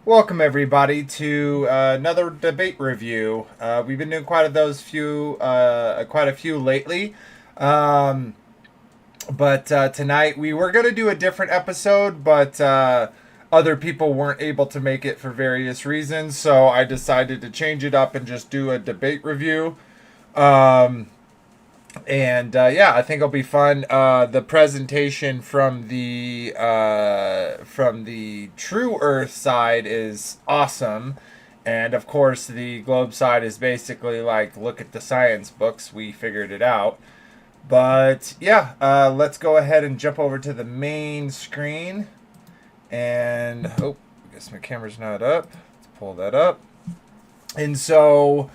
Welcome everybody to another debate review. We've been doing quite a few lately, um, but tonight we were going to do a different episode, but other people weren't able to make it for various reasons, so I decided to change it up and just do a debate review. Um, and I think it'll be fun. The presentation from the True Earth side is awesome, and of course the Globe side is basically like, look at the science books, we figured it out. But yeah, let's go ahead and jump over to the main screen. And I guess my camera's not up. Let's pull that up. And so.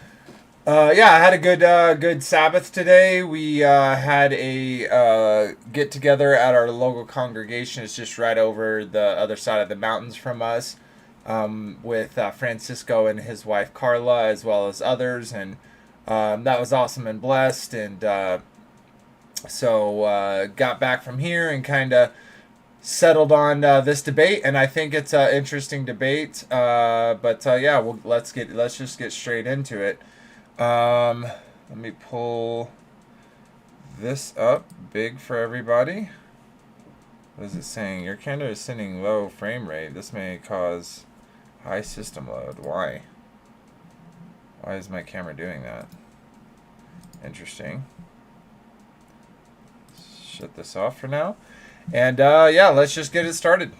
I had a good Sabbath today. We had a get together at our local congregation. It's just right over the other side of the mountains from us, with Francisco and his wife Carla, as well as others, and that was awesome and blessed. And so got back from here and kind of settled on this debate, and I think it's an interesting debate. Let's just get straight into it. Let me pull this up big for everybody. What is it saying? Your camera is sending low frame rate. This may cause high system load. Why? Why is my camera doing that? Interesting. Shut this off for now. And let's just get it started.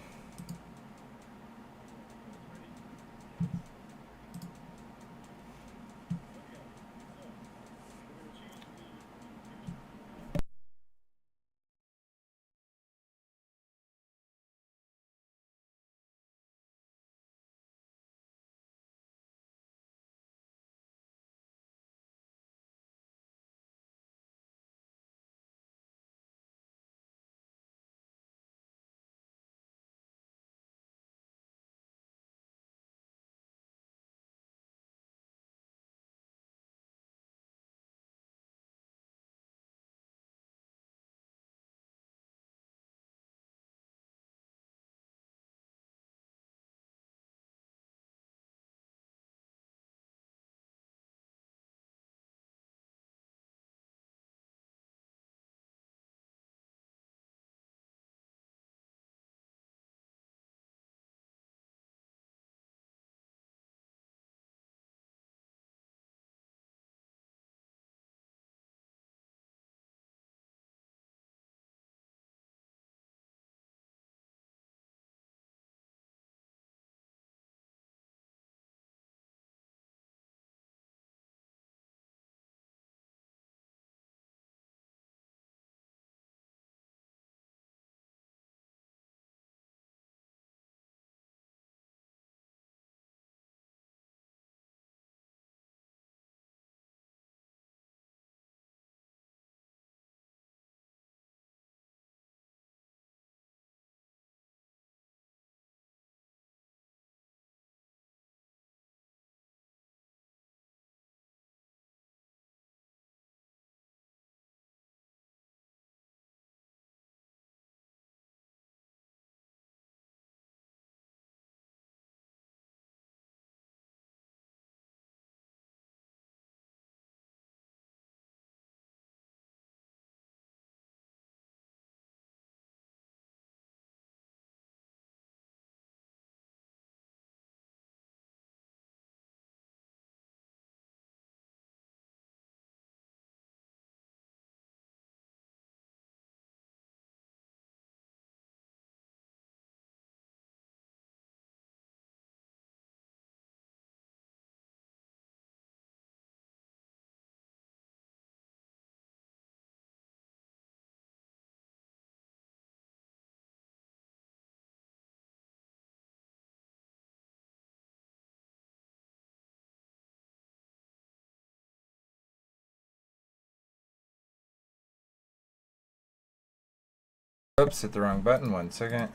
Oops, hit the wrong button. 1 second.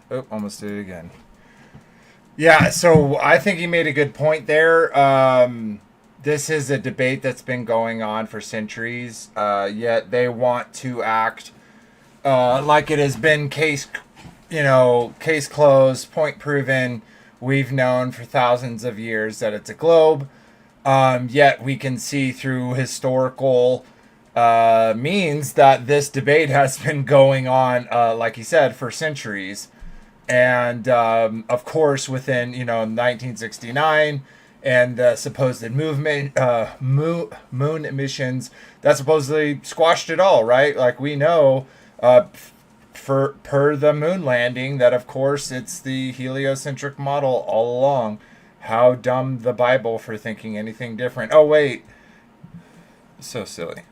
Oh, almost did it again. Yeah, so I think he made a good point there. This is a debate that's been going on for centuries, yet they want to act like it has been case case closed, point proven. We've known for thousands of years that it's a globe. Yet we can see through historical means that this debate has been going on, like you said, for centuries. And of course, within 1969 and the supposed movement, moon emissions that supposedly squashed it all, right? Like we know, for per the moon landing, that of course it's the heliocentric model all along. How dumb the Bible for thinking anything different. Oh wait, so silly.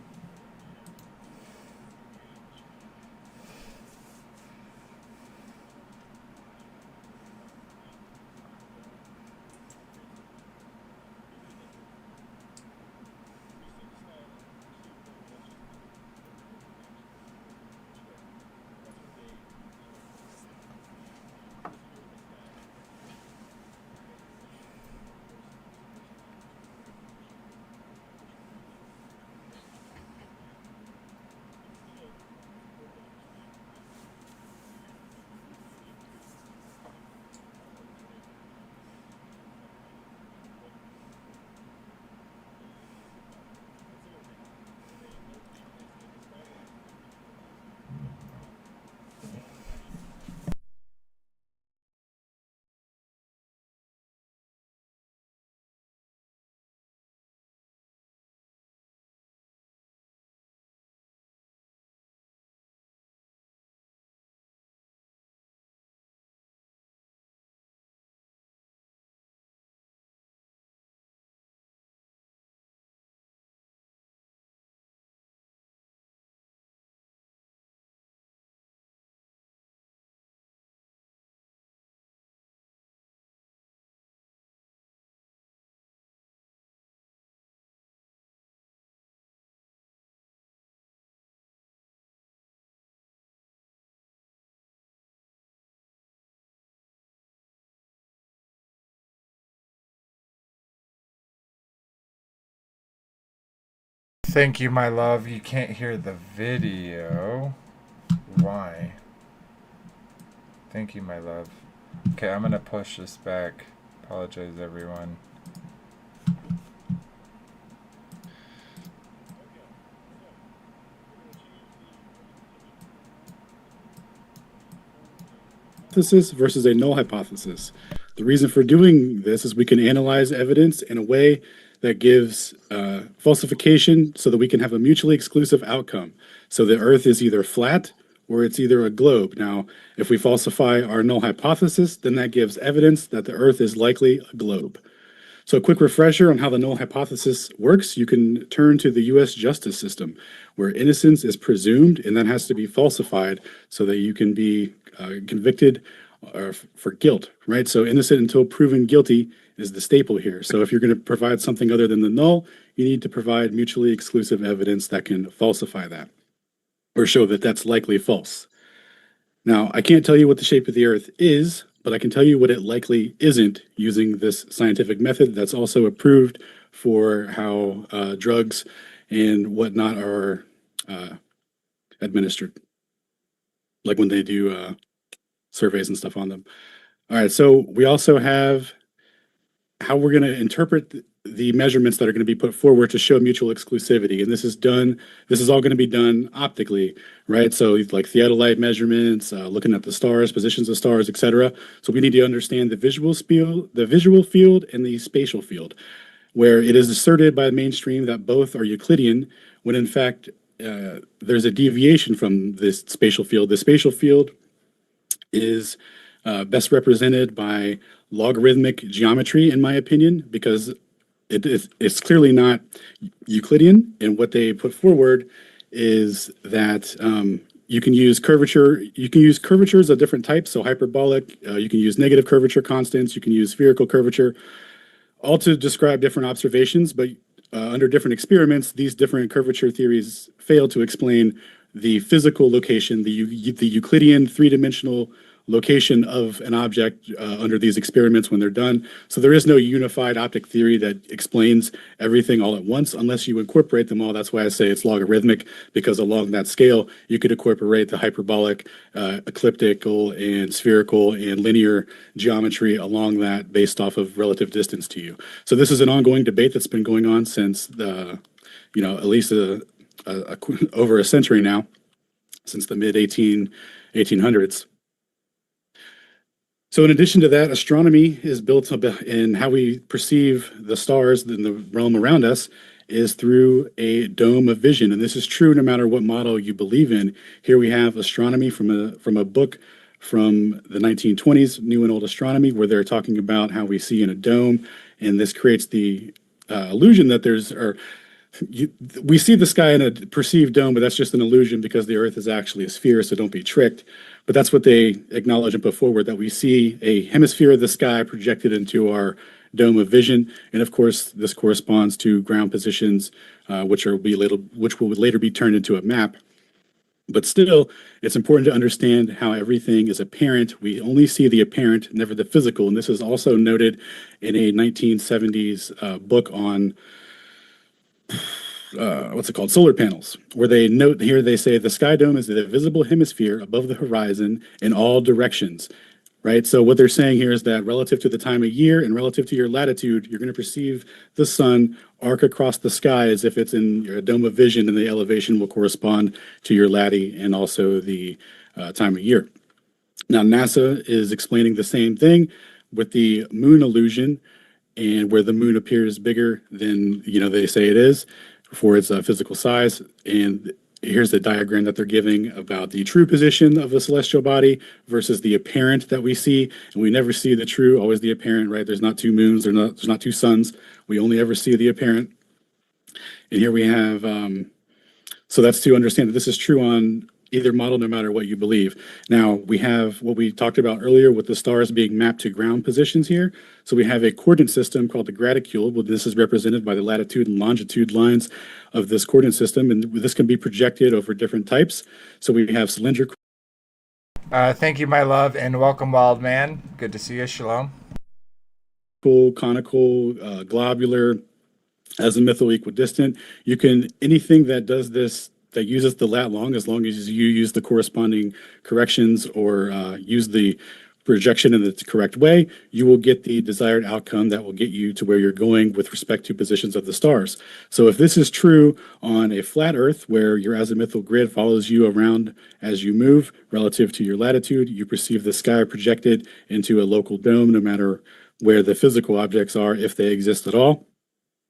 Thank you, my love. You can't hear the video. Why? Thank you, my love. Okay, I'm gonna push this back. Apologize, everyone. Hypothesis versus a null hypothesis. The reason for doing this is we can analyze evidence in a way that gives falsification so that we can have a mutually exclusive outcome. So the Earth is either flat or it's either a globe. Now, if we falsify our null hypothesis, then that gives evidence that the Earth is likely a globe. So, a quick refresher on how the null hypothesis works, you can turn to the US justice system, where innocence is presumed and then has to be falsified so that you can be convicted for guilt, right? So, innocent until proven guilty is the staple here. So, if you're going to provide something other than the null, you need to provide mutually exclusive evidence that can falsify that or show that that's likely false. Now, I can't tell you what the shape of the Earth is, but I can tell you what it likely isn't using this scientific method that's also approved for how drugs and whatnot are uh, administered, like when they do surveys and stuff on them. All right, so we also have how we're going to interpret the measurements that are going to be put forward to show mutual exclusivity. And this is all going to be done optically, right? So like theodolite measurements, looking at the stars, positions of stars, etc. So we need to understand the visual field and the spatial field, where it is asserted by the mainstream that both are Euclidean, when in fact there's a deviation from this spatial field. The spatial field is best represented by logarithmic geometry, in my opinion, because it's clearly not Euclidean. And what they put forward is that you can use curvature. You can use curvatures of different types. So hyperbolic. You can use negative curvature constants. You can use spherical curvature, all to describe different observations. But under different experiments, these different curvature theories fail to explain the physical location, the Euclidean three-dimensional location of an object under these experiments when they're done. So there is no unified optic theory that explains everything all at once unless you incorporate them all. That's why I say it's logarithmic, because along that scale, you could incorporate the hyperbolic, ecliptical, and spherical and linear geometry along that based off of relative distance to you. So this is an ongoing debate that's been going on since at least over a century now, since the mid 1800s. So in addition to that, astronomy is built up in how we perceive the stars in the realm around us is through a dome of vision. And this is true no matter what model you believe in. Here we have astronomy from a book from the 1920s, New and Old Astronomy, where they're talking about how we see in a dome. And this creates the illusion that we see the sky in a perceived dome, but that's just an illusion because the Earth is actually a sphere, so don't be tricked. But that's what they acknowledge and put forward, that we see a hemisphere of the sky projected into our dome of vision. And of course, this corresponds to ground positions, which will later be turned into a map. But still, it's important to understand how everything is apparent. We only see the apparent, never the physical. And this is also noted in a 1970s book on what's it called? Solar panels, where they note here, they say the sky dome is the visible hemisphere above the horizon in all directions, right? So what they're saying here is that relative to the time of year and relative to your latitude, you're going to perceive the sun arc across the sky as if it's in your dome of vision, and the elevation will correspond to your latitude and also the time of year. Now, NASA is explaining the same thing with the moon illusion, and where the moon appears bigger than they say it is for its physical size. And here's the diagram that they're giving about the true position of the celestial body versus the apparent that we see. And we never see the true, always the apparent, right? There's not two moons, there's not two suns. We only ever see the apparent. And here we have, so that's to understand that this is true on either model, no matter what you believe. Now, we have what we talked about earlier with the stars being mapped to ground positions here. So we have a coordinate system called the graticule. Well, this is represented by the latitude and longitude lines of this coordinate system, and this can be projected over different types. So we have cylindrical. Thank you, my love, and welcome, Wild Man. Good to see you. Shalom. Conical, globular, azimuthal, equidistant. You can, anything that does this, that uses the lat long, as long as you use the corresponding corrections or use the projection in the correct way, you will get the desired outcome that will get you to where you're going with respect to positions of the stars. So if this is true on a flat Earth, where your azimuthal grid follows you around as you move relative to your latitude, you perceive the sky projected into a local dome, no matter where the physical objects are, if they exist at all,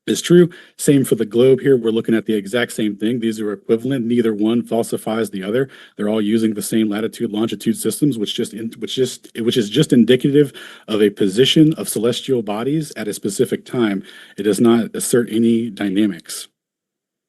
is true. Same for the globe here. We're looking at the exact same thing. These are equivalent. Neither one falsifies the other. They're all using the same latitude longitude systems, which is just indicative of a position of celestial bodies at a specific time. It does not assert any dynamics.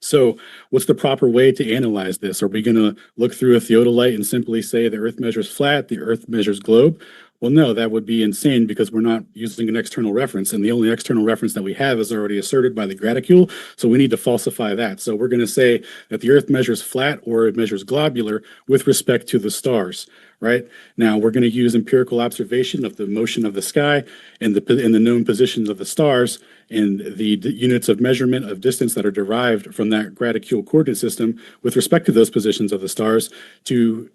So what's the proper way to analyze this? Are we going to look through a theodolite and simply say the Earth measures flat, the Earth measures globe? Well, no, that would be insane, because we're not using an external reference, and the only external reference that we have is already asserted by the graticule, so we need to falsify that. So we're going to say that the Earth measures flat or it measures globular with respect to the stars, right? Now, we're going to use empirical observation of the motion of the sky and the known positions of the stars and the units of measurement of distance that are derived from that graticule coordinate system with respect to those positions of the stars to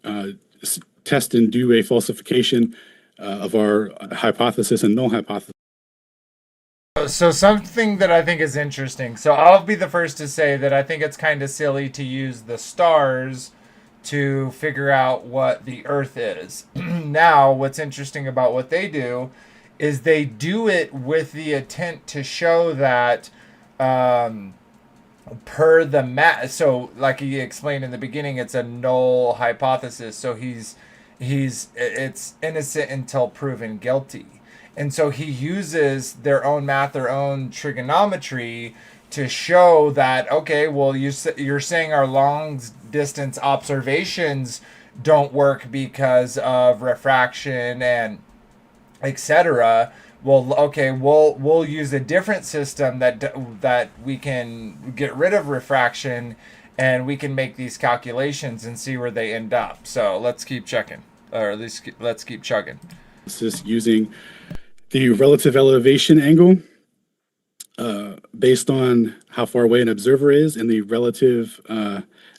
test and do a falsification of our hypothesis and null hypothesis. So something that I think is interesting. So I'll be the first to say that I think it's kind of silly to use the stars to figure out what the Earth is. Now, what's interesting about what they do is they do it with the intent to show that per the so like he explained in the beginning, it's a null hypothesis. So it's innocent until proven guilty. And so he uses their own math, their own trigonometry to show that, okay, well, you're saying our long distance observations don't work because of refraction and etc. Well, okay, we'll use a different system that we can get rid of refraction, and we can make these calculations and see where they end up. So let's keep checking. or at least let's keep chugging. It's just using the relative elevation angle based on how far away an observer is and the relative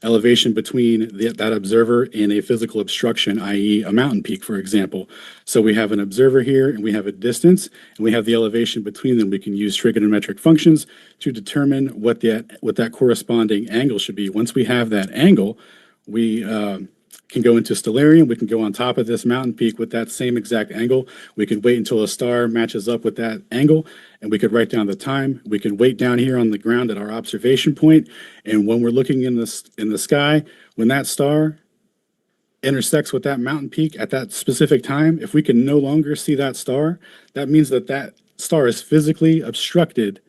elevation between that observer and a physical obstruction, i.e., a mountain peak, for example. So we have an observer here and we have a distance and we have the elevation between them. We can use trigonometric functions to determine what that corresponding angle should be. Once we have that angle, we can go into stellarium. We can go on top of this mountain peak with that same exact angle. We can wait until a star matches up with that angle, and we could write down the time. We can wait down here on the ground at our observation point, and when we're looking in the sky, when that star intersects with that mountain peak at that specific time, if we can no longer see that star, that means that that star is physically obstructed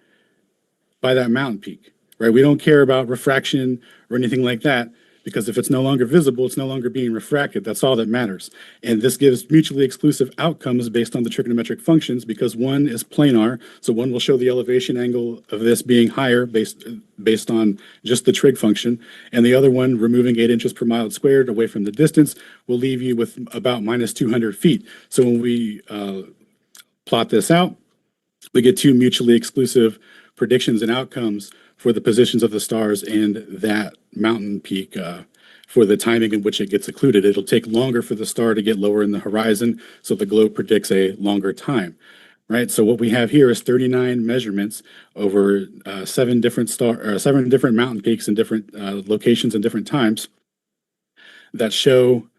by that mountain peak, right? We don't care about refraction or anything like that because if it's no longer visible, it's no longer being refracted. That's all that matters. And this gives mutually exclusive outcomes based on the trigonometric functions because one is planar, so one will show the elevation angle of this being higher based on just the trig function, and the other one, removing 8 inches per mile squared away from the distance, will leave you with about minus 200 feet. So when we plot this out, we get two mutually exclusive predictions and outcomes for the positions of the stars and that mountain peak for the timing in which it gets occluded. It'll take longer for the star to get lower in the horizon, so the globe predicts a longer time. Right, so what we have here is 39 measurements over seven different mountain peaks in different locations and different times that show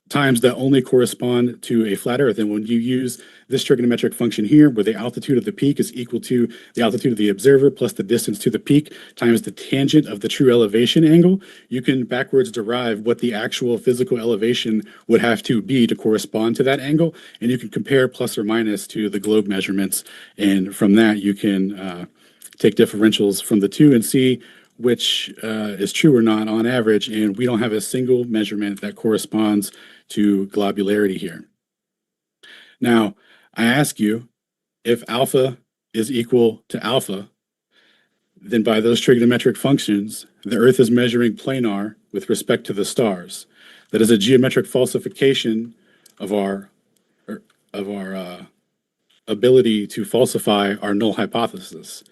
times that only correspond to a flat Earth. And when you use this trigonometric function here, where the altitude of the peak is equal to the altitude of the observer plus the distance to the peak times the tangent of the true elevation angle, you can backwards derive what the actual physical elevation would have to be to correspond to that angle. And you can compare plus or minus to the globe measurements. And from that, you can take differentials from the two and see which is true or not on average. And we don't have a single measurement that corresponds to globularity here. Now, I ask you, if alpha is equal to alpha, then by those trigonometric functions, the Earth is measuring planar with respect to the stars. That is a geometric falsification of our ability to falsify our null hypothesis,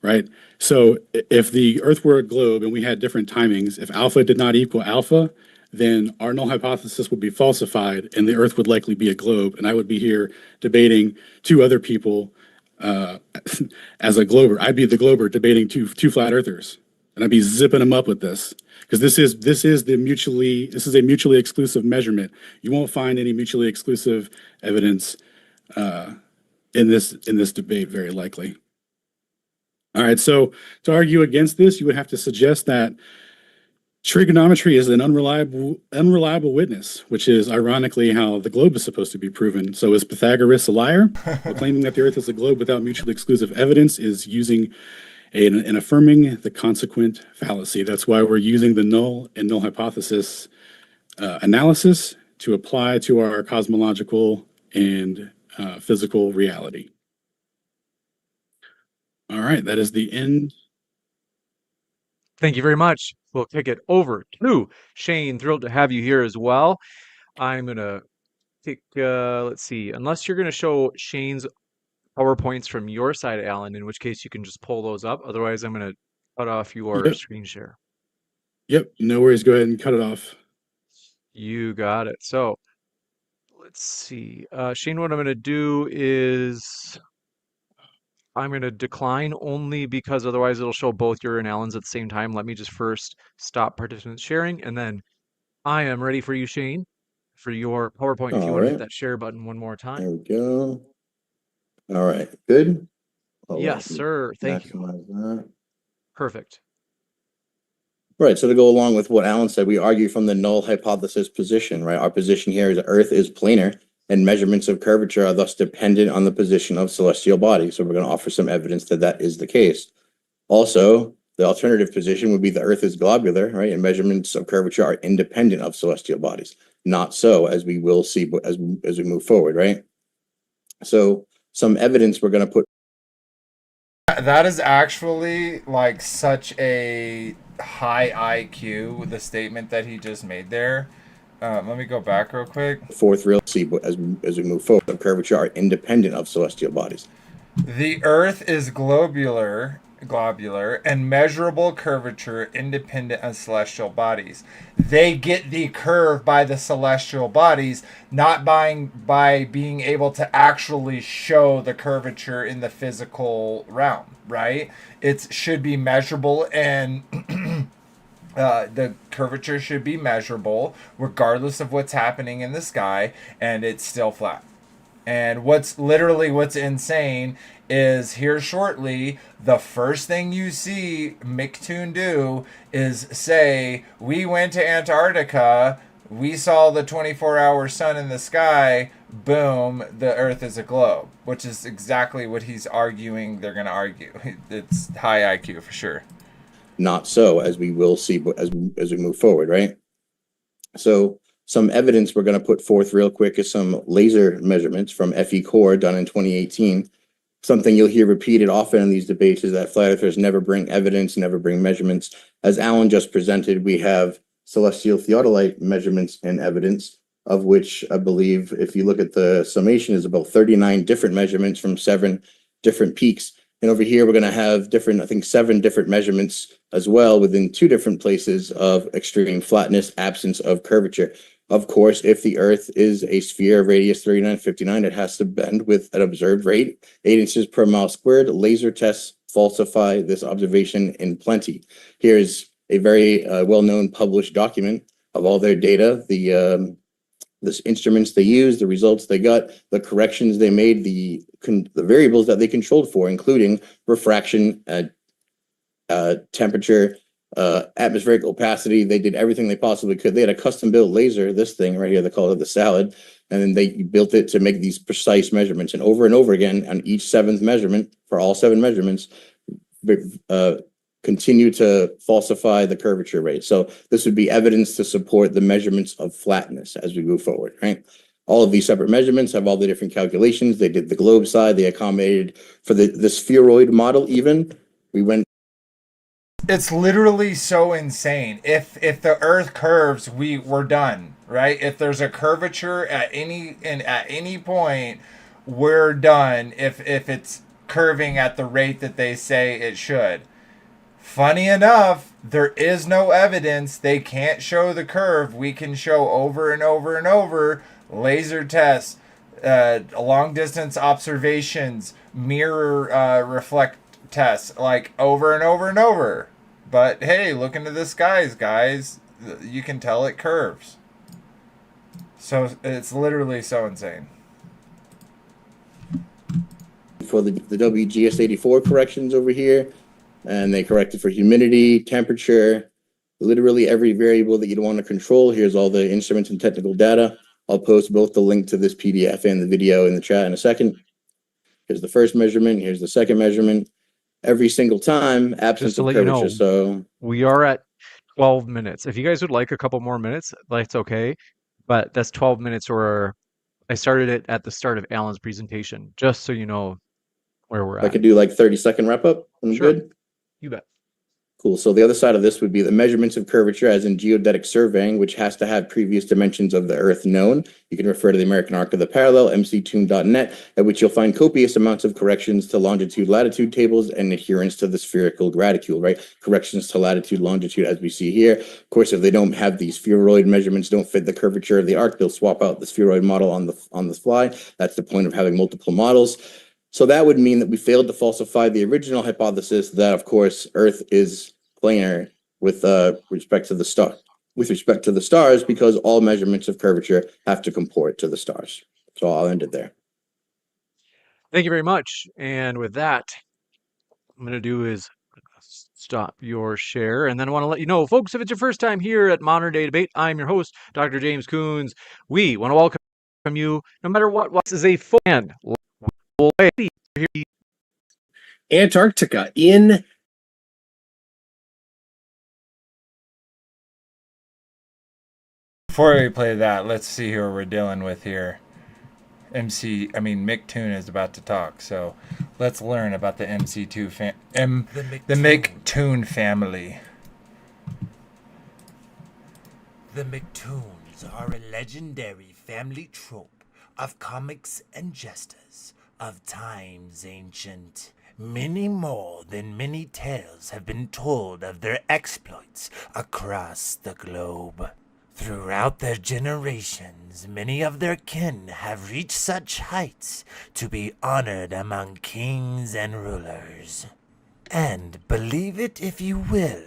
right? So if the Earth were a globe and we had different timings, if alpha did not equal alpha, then our null hypothesis would be falsified and the Earth would likely be a globe. And I would be here debating two other people as a glober. I'd be the glober debating two flat earthers. And I'd be zipping them up with this. Because this is a mutually exclusive measurement. You won't find any mutually exclusive evidence in this debate, very likely. All right, so to argue against this, you would have to suggest that trigonometry is an unreliable witness, which is ironically how the globe is supposed to be proven. So is Pythagoras a liar? Well, claiming that the Earth is a globe without mutually exclusive evidence is using and affirming the consequent fallacy. That's why we're using the null and null hypothesis analysis to apply to our cosmological and physical reality. All right, that is the end. Thank you very much. We'll kick it over to Shane. Thrilled to have you here as well. I'm going to take, let's see, unless you're going to show Shane's PowerPoints from your side, Alan, in which case you can just pull those up. Otherwise, I'm going to cut off your screen share. Yep, no worries. Go ahead and cut it off. You got it. So let's see. Shane, what I'm going to do is I'm going to decline only because otherwise it'll show both your and Alan's at the same time. Let me just first stop participant sharing, and then I am ready for you, Shane, for your PowerPoint. If you want to hit that share button one more time. There we go. All right, good. Yes, sir. Thank you. That. Perfect. Right, so to go along with what Alan said, we argue from the null hypothesis position, right? Our position here is that Earth is planar and measurements of curvature are thus dependent on the position of celestial bodies. So we're going to offer some evidence that that is the case. Also, the alternative position would be the Earth is globular, right? And measurements of curvature are independent of celestial bodies. Not so, as we will see as we move forward, right? So some evidence we're going to put. That is actually like such a high IQ, the statement that he just made there. Let me go back real quick. Fourth real see as we move forward, the curvature are independent of celestial bodies. The Earth is globular, and measurable curvature independent of celestial bodies. They get the curve by the celestial bodies, not by being able to actually show the curvature in the physical realm, right? It should be measurable, and the curvature should be measurable regardless of what's happening in the sky, and it's still flat. And what's insane is here shortly, the first thing you see McToon do is say, we went to Antarctica, we saw the 24-hour sun in the sky, boom, the Earth is a globe, which is exactly what he's arguing they're going to argue. It's high IQ for sure. Not so, as we will see as we move forward, right? So some evidence we're going to put forth real quick is some laser measurements from FE Core done in 2018. Something you'll hear repeated often in these debates is that flat earthers never bring evidence, never bring measurements. As Alan just presented, we have celestial theodolite measurements and evidence, of which I believe, if you look at the summation, is about 39 different measurements from 7 different peaks. And over here, we're going to have different, I think 7 different measurements as well within 2 different places of extreme flatness, absence of curvature. Of course, if the Earth is a sphere, radius 3959, it has to bend with an observed rate, 8 inches per mile squared. Laser tests falsify this observation in plenty. Here's a very well-known published document of all their data, the instruments they used, the results they got, the corrections they made, the variables that they controlled for, including refraction, temperature, atmospheric opacity. They did everything they possibly could. They had a custom built laser, this thing right here, they call it the salad, and then they built it to make these precise measurements. And over again on each 7th measurement, for all 7 measurements, continue to falsify the curvature rate. So this would be evidence to support the measurements of flatness as we move forward, right? All of these separate measurements have all the different calculations. They did the globe side, they accommodated for the spheroid model even. We went. It's literally so insane. If the Earth curves, we're done, right? If there's a curvature at any point, we're done. If it's curving at the rate that they say it should. Funny enough, there is no evidence. They can't show the curve. We can show over and over and over laser tests, long distance observations, mirror reflect tests, like over and over and over. But hey, look into the skies, guys. You can tell it curves. So it's literally so insane. For the WGS84 corrections over here, and they corrected for humidity, temperature, literally every variable that you'd want to control. Here's all the instruments and technical data. I'll post both the link to this PDF and the video in the chat in a second. Here's the first measurement. Here's the second measurement. Every single time, absence of curvature. You know, so we are at 12 minutes. If you guys would like a couple more minutes, that's okay. But that's 12 minutes, or I started it at the start of Alan's presentation, just so you know where we're at. I could do like 30-second wrap up. I'm Sure. good. You bet. Cool. So the other side of this would be the measurements of curvature, as in geodetic surveying, which has to have previous dimensions of the Earth known. You can refer to the American Arc of the Parallel, mctoon.net, at which you'll find copious amounts of corrections to longitude, latitude tables, and adherence to the spherical graticule, right? Corrections to latitude, longitude, as we see here. Of course, if they don't have these spheroid measurements, don't fit the curvature of the arc, they'll swap out the spheroid model on the fly. That's the point of having multiple models. So that would mean that we failed to falsify the original hypothesis that, of course, Earth is planar with respect to the star. With respect to the stars, because all measurements of curvature have to comport to the stars. So I'll end it there. Thank you very much. And with that, I'm going to do is stop your share. And then I want to let you know, folks, if it's your first time here at Modern Day Debate, I'm your host, Dr. James Coons. We want to welcome you, no matter what. This is a fan. Antarctica in Before we play that, let's see who we're dealing with here. McToon is about to talk, so let's learn about the the McToon family. The McToons are a legendary family trope of comics and jesters of times ancient. Many more than many tales have been told of their exploits across the globe. Throughout their generations, many of their kin have reached such heights to be honored among kings and rulers. And, believe it if you will,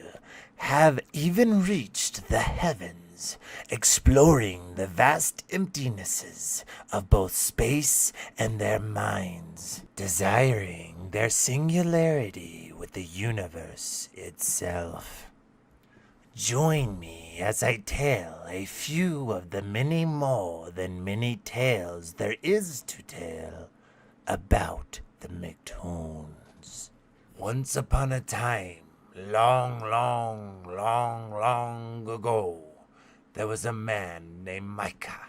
have even reached the heavens, exploring the vast emptinesses of both space and their minds, desiring their singularity with the universe itself. Join me as I tell a few of the many more than many tales there is to tell about the McToons. Once upon a time, long ago, there was a man named Micah.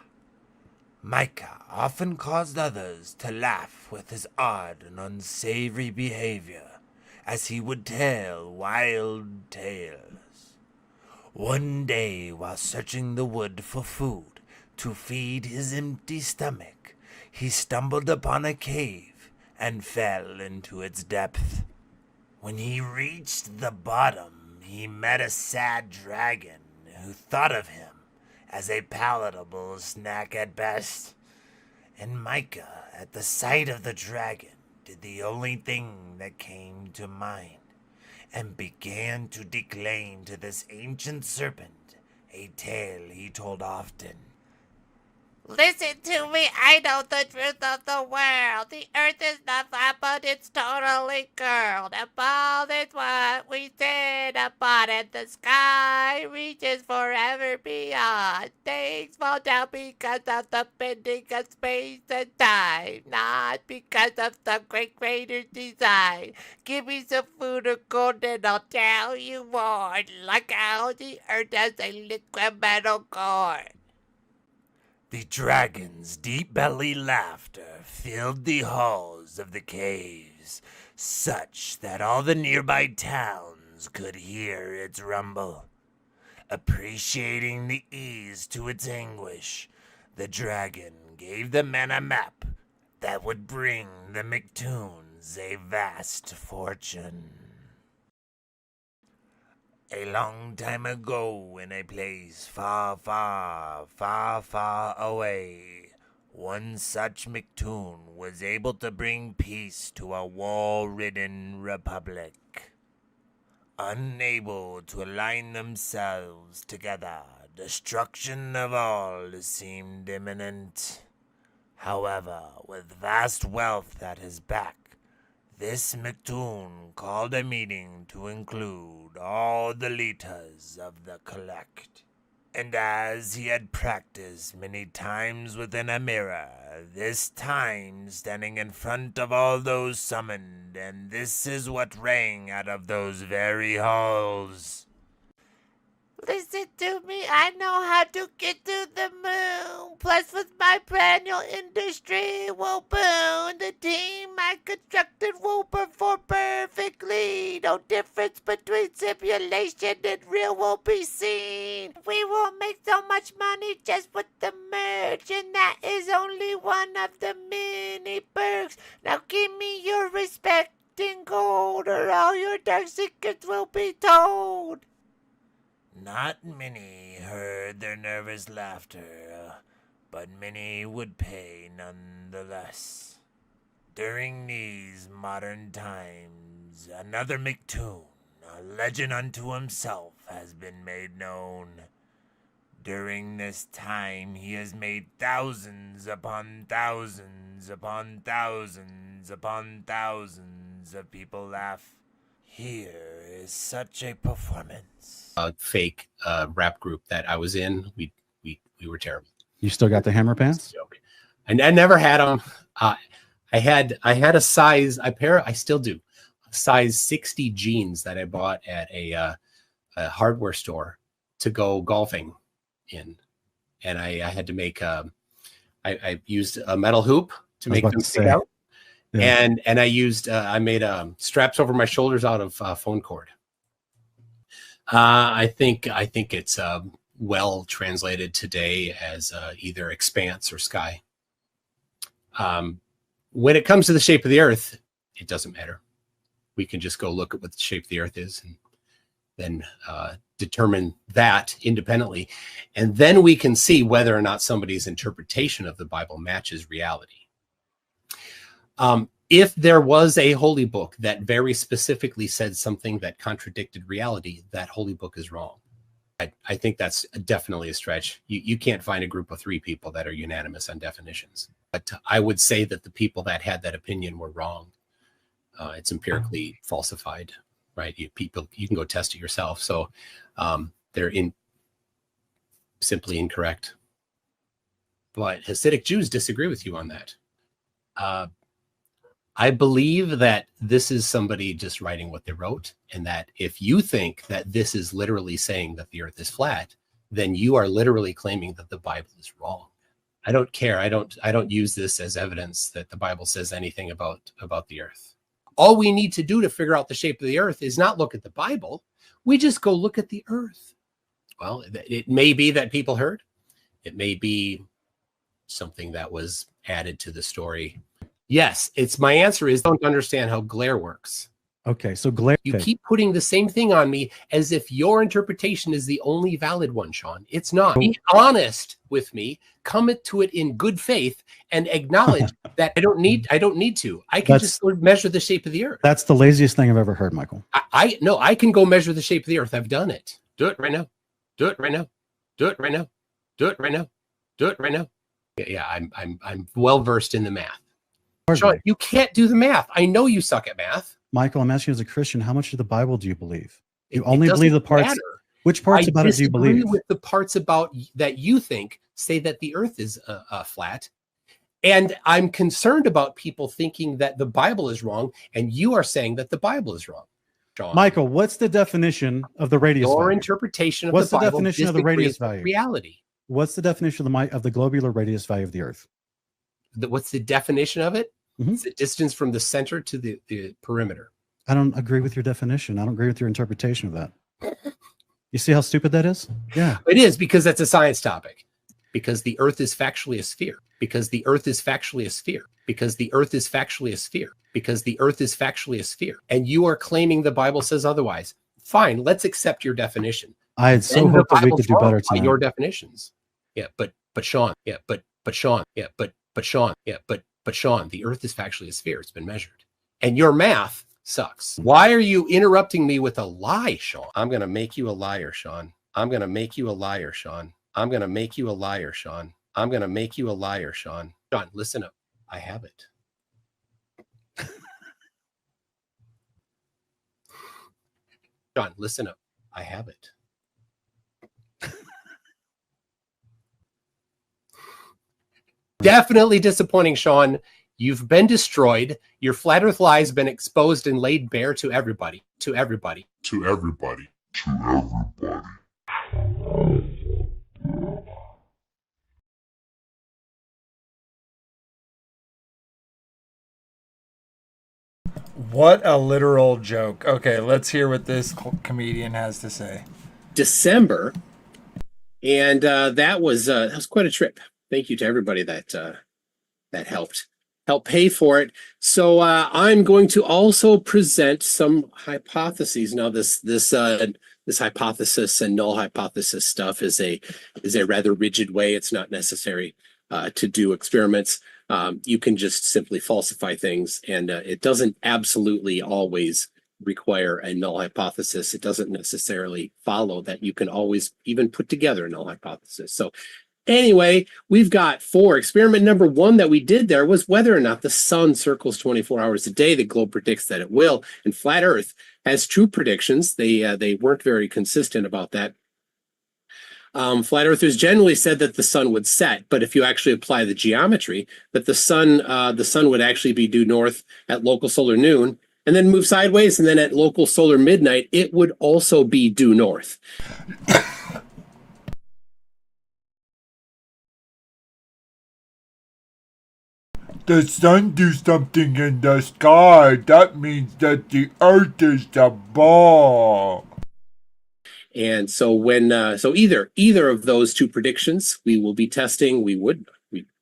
Micah often caused others to laugh with his odd and unsavory behavior, as he would tell wild tales. One day, while searching the wood for food to feed his empty stomach, he stumbled upon a cave and fell into its depth. When he reached the bottom, he met a sad dragon who thought of him as a palatable snack at best. And Micah, at the sight of the dragon, did the only thing that came to mind, and began to declaim to this ancient serpent a tale he told often. Listen to me, I know the truth of the world. The earth is not flat, but it's totally curled. A ball is what we sit upon, and the sky reaches forever beyond. Things fall down because of the bending of space and time, not because of the great creator's design. Give me some food or gold and I'll tell you more. Like how the earth has a liquid metal core. The dragon's deep-belly laughter filled the halls of the caves, such that all the nearby towns could hear its rumble. Appreciating the ease to its anguish, the dragon gave the men a map that would bring the McToons a vast fortune. A long time ago, in a place far away, one such McToon was able to bring peace to a war-ridden republic. Unable to align themselves together, destruction of all seemed imminent. However, with vast wealth at his back, this McToon called a meeting to include all the leaders of the collect. And as he had practiced many times within a mirror, this time standing in front of all those summoned, and this is what rang out of those very halls. Listen to me, I know how to get to the moon. Plus, with my brand new industry will boom. The team I constructed will perform perfectly. No difference between simulation and real will be seen. We will make so much money just with the merch, and that is only one of the many perks. Now give me your respect in gold, or all your dark secrets will be told. Not many heard their nervous laughter, but many would pay nonetheless. During these modern times, another McToon, a legend unto himself, has been made known. During this time, he has made thousands upon thousands upon thousands upon thousands of people laugh. Here is such a performance. A fake rap group that I was in. We were terrible. You still got the hammer pants? And I never had them. I had a size. I still do. A size 60 jeans that I bought at a hardware store to go golfing in, and I had to make. I used a metal hoop to make them stick out. Yeah. And I used I made straps over my shoulders out of phone cord. I think it's well translated today as either expanse or sky. When it comes to the shape of the earth, it doesn't matter. We can just go look at what the shape of the earth is and then determine that independently. And then we can see whether or not somebody's interpretation of the Bible matches reality. If there was a holy book that very specifically said something that contradicted reality, that holy book is wrong. I think that's definitely a stretch. You can't find a group of 3 people that are unanimous on definitions. But I would say that the people that had that opinion were wrong. It's empirically falsified, right? You can go test it yourself. So they're simply incorrect. But Hasidic Jews disagree with you on that. I believe that this is somebody just writing what they wrote, and that if you think that this is literally saying that the earth is flat, then you are literally claiming that the Bible is wrong. I don't care. I don't use this as evidence that the Bible says anything about the earth. All we need to do to figure out the shape of the earth is not look at the Bible. We just go look at the earth. Well, it may be that people heard. It may be something that was added to the story. Yes, my answer is don't understand how glare works. Okay, so glare. You keep putting the same thing on me as if your interpretation is the only valid one, Sean. It's not. Be honest with me, come to it in good faith, and acknowledge that I don't need to. I can just measure the shape of the earth. That's the laziest thing I've ever heard, Michael. I can go measure the shape of the earth. I've done it. Do it right now. Do it right now. Do it right now. Do it right now. Do it right now. Yeah, I'm well versed in the math. Sean, you can't do the math. I know you suck at math. Michael, I'm asking you as a Christian, how much of the Bible do you believe? You only believe the parts. Matter. Which parts about it do you believe? I disagree with the parts about that you think say that the earth is flat. And I'm concerned about people thinking that the Bible is wrong, and you are saying that the Bible is wrong. Sean. Michael, what's the definition of the radius value? Your interpretation of what's the Bible definition of the radius value? Reality. What's the definition of the globular radius value of the earth? What's the definition of it? Mm-hmm. It's the distance from the center to the perimeter. I don't agree with your definition. I don't agree with your interpretation of that. You see how stupid that is? Yeah. It is, because that's a science topic. Because the earth is factually a sphere. Because the earth is factually a sphere. Because the earth is factually a sphere. Because the earth is factually a sphere. And you are claiming the Bible says otherwise. Fine, let's accept your definition. I had so hoped that we could do better tonight. Your definitions. Yeah, but Sean. Yeah, but Sean. Yeah, but Sean. Yeah, but Sean, the earth is factually a sphere. It's been measured. And your math sucks. Why are you interrupting me with a lie, Sean? I'm going to make you a liar, Sean. I'm going to make you a liar, Sean. I'm going to make you a liar, Sean. I'm going to make you a liar, Sean. Sean, listen up. I have it. Sean, listen up. I have it. Definitely disappointing, Sean. You've been destroyed. Your flat earth lie has been exposed and laid bare to everybody. To everybody. To everybody. To everybody. What a literal joke. Okay, let's hear what this comedian has to say. December, and that was quite a trip. Thank you to everybody that helped pay for it. So I'm going to also present some hypotheses. Now, this hypothesis and null hypothesis stuff is a rather rigid way. It's not necessary to do experiments. You can just simply falsify things, and it doesn't absolutely always require a null hypothesis. It doesn't necessarily follow that you can always even put together a null hypothesis. So anyway, we've got 4. Experiment number 1 that we did there was whether or not the sun circles 24 hours a day. The globe predicts that it will, and flat Earth has true predictions. They weren't very consistent about that. Flat earthers generally said that the sun would set, but if you actually apply the geometry, that the sun would actually be due north at local solar noon, and then move sideways, and then at local solar midnight, it would also be due north. The sun do something in the sky. That means that the earth is the ball. And so when so either of those two predictions we will be testing, we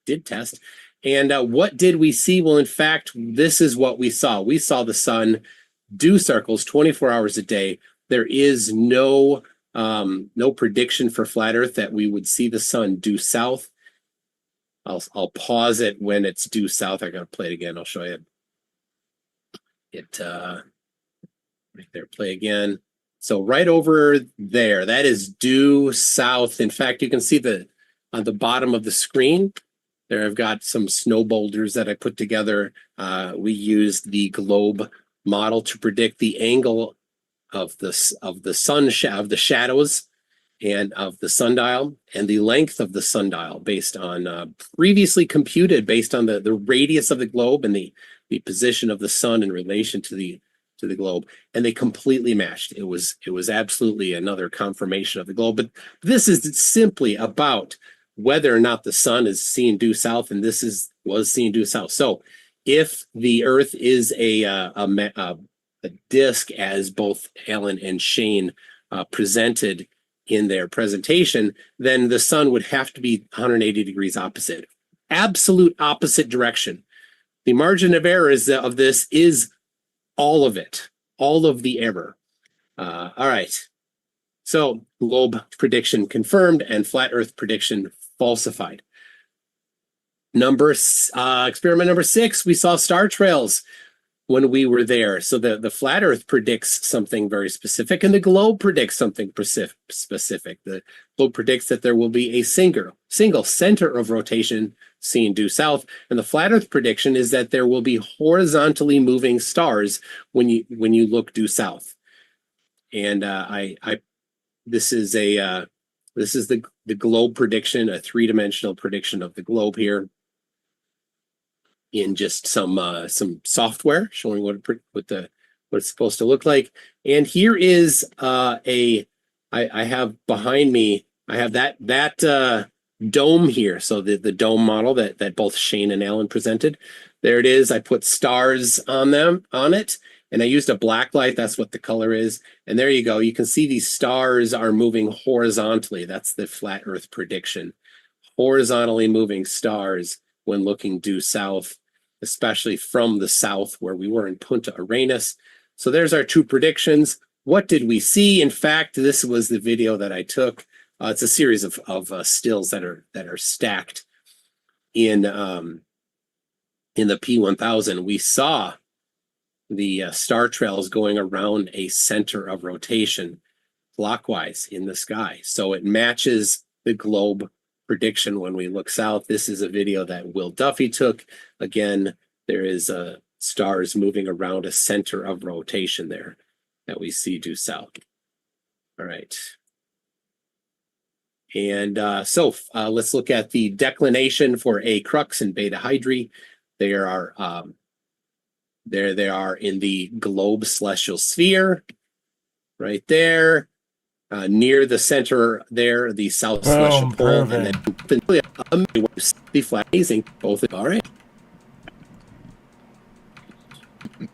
did test. And what did we see? Well, in fact, this is what we saw. We saw the sun do circles 24 hours a day. There is no prediction for flat Earth that we would see the sun due south. I'll pause it when it's due south. I gotta play it again. I'll show you it. Right there, play again. So right over there, that is due south. In fact, you can see on the bottom of the screen there, I've got some snow boulders that I put together. We used the globe model to predict the angle of the shadows and of the sundial, and the length of the sundial based on previously computed based on the radius of the globe and the position of the sun in relation to the globe, and they completely matched. It was absolutely another confirmation of the globe. But this is simply about whether or not the sun is seen due south, and this was seen due south. So if the Earth is a disk, as both Alan and Shane presented in their presentation, then the sun would have to be 180 degrees opposite, absolute opposite direction. The margin of error of this is all of it, all of the error. All right. So globe prediction confirmed and flat Earth prediction falsified. Experiment number 6, we saw star trails when we were there. So the flat Earth predicts something very specific, and the globe predicts something specific. The globe predicts that there will be a single center of rotation seen due south, and the flat Earth prediction is that there will be horizontally moving stars when you look due south. And this is the globe prediction, a 3-dimensional prediction of the globe here, in just some software showing what it's supposed to look like. And here is I have behind me, I have that dome here. So the dome model that both Shane and Alan presented. There it is. I put stars on it, and I used a black light. That's what the color is. And there you go. You can see these stars are moving horizontally. That's the flat Earth prediction. Horizontally moving stars when looking due south, especially from the south where we were in Punta Arenas. So there's our 2 predictions. What did we see? In fact, this was the video that I took. It's a series of stills that are stacked in the P1000. We saw the star trails going around a center of rotation clockwise in the sky. So it matches the globe prediction when we look south. This is a video that Will Duffy took. Again, there is stars moving around a center of rotation there that we see due south. All right. And so let's look at the declination for A Crux and Beta Hydri. They are there they are in the globe celestial sphere, right there. Near the center there, the south celestial pole, and then the flat amazing both. All right.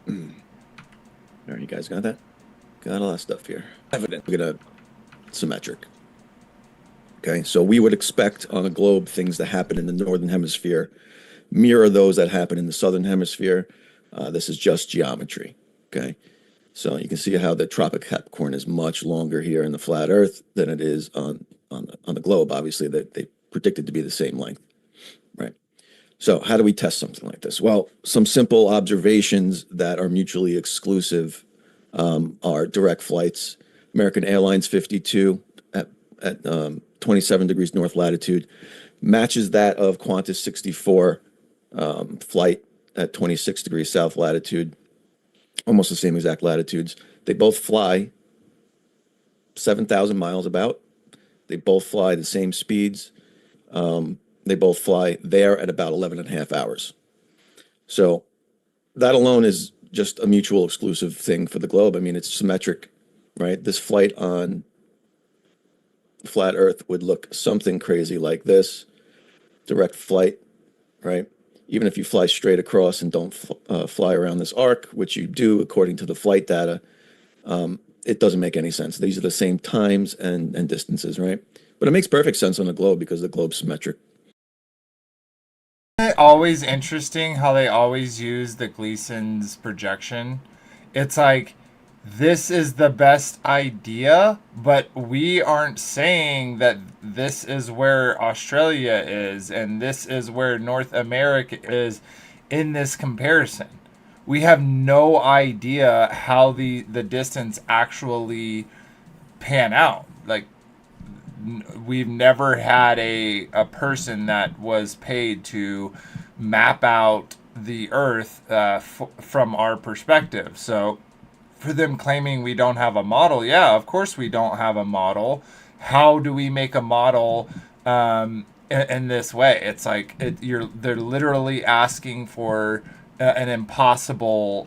All right, you guys got that? Got a lot of stuff here. Evident. We're gonna symmetric. Okay, so we would expect on a globe things that happen in the northern hemisphere mirror those that happen in the southern hemisphere. This is just geometry. Okay. So you can see how the Tropic Capricorn is much longer here in the flat Earth than it is on the globe. Obviously, that they predicted to be the same length, right? So how do we test something like this? Well, some simple observations that are mutually exclusive are direct flights. American Airlines 52 at 27 degrees north latitude matches that of Qantas 64 flight at 26 degrees south latitude. Almost the same exact latitudes. They both fly 7,000 miles about. They both fly the same speeds. They both fly there at about 11 and a half hours. So that alone is just a mutual exclusive thing for the globe. I mean, it's symmetric, right? This flight on flat Earth would look something crazy like this. Direct flight, right? Even if you fly straight across and don't fly around this arc, which you do according to the flight data, it doesn't make any sense. These are the same times and distances, right? But it makes perfect sense on the globe because the globe's symmetric. Isn't it always interesting how they always use the Gleason's projection? It's like, this is the best idea, but we aren't saying that this is where Australia is and this is where North America is in this comparison. We have no idea how the distance actually pan out. Like, we've never had a person that was paid to map out the Earth from our perspective. So for them claiming we don't have a model, yeah, of course we don't have a model. How do we make a model in this way? It's like they're literally asking for an impossible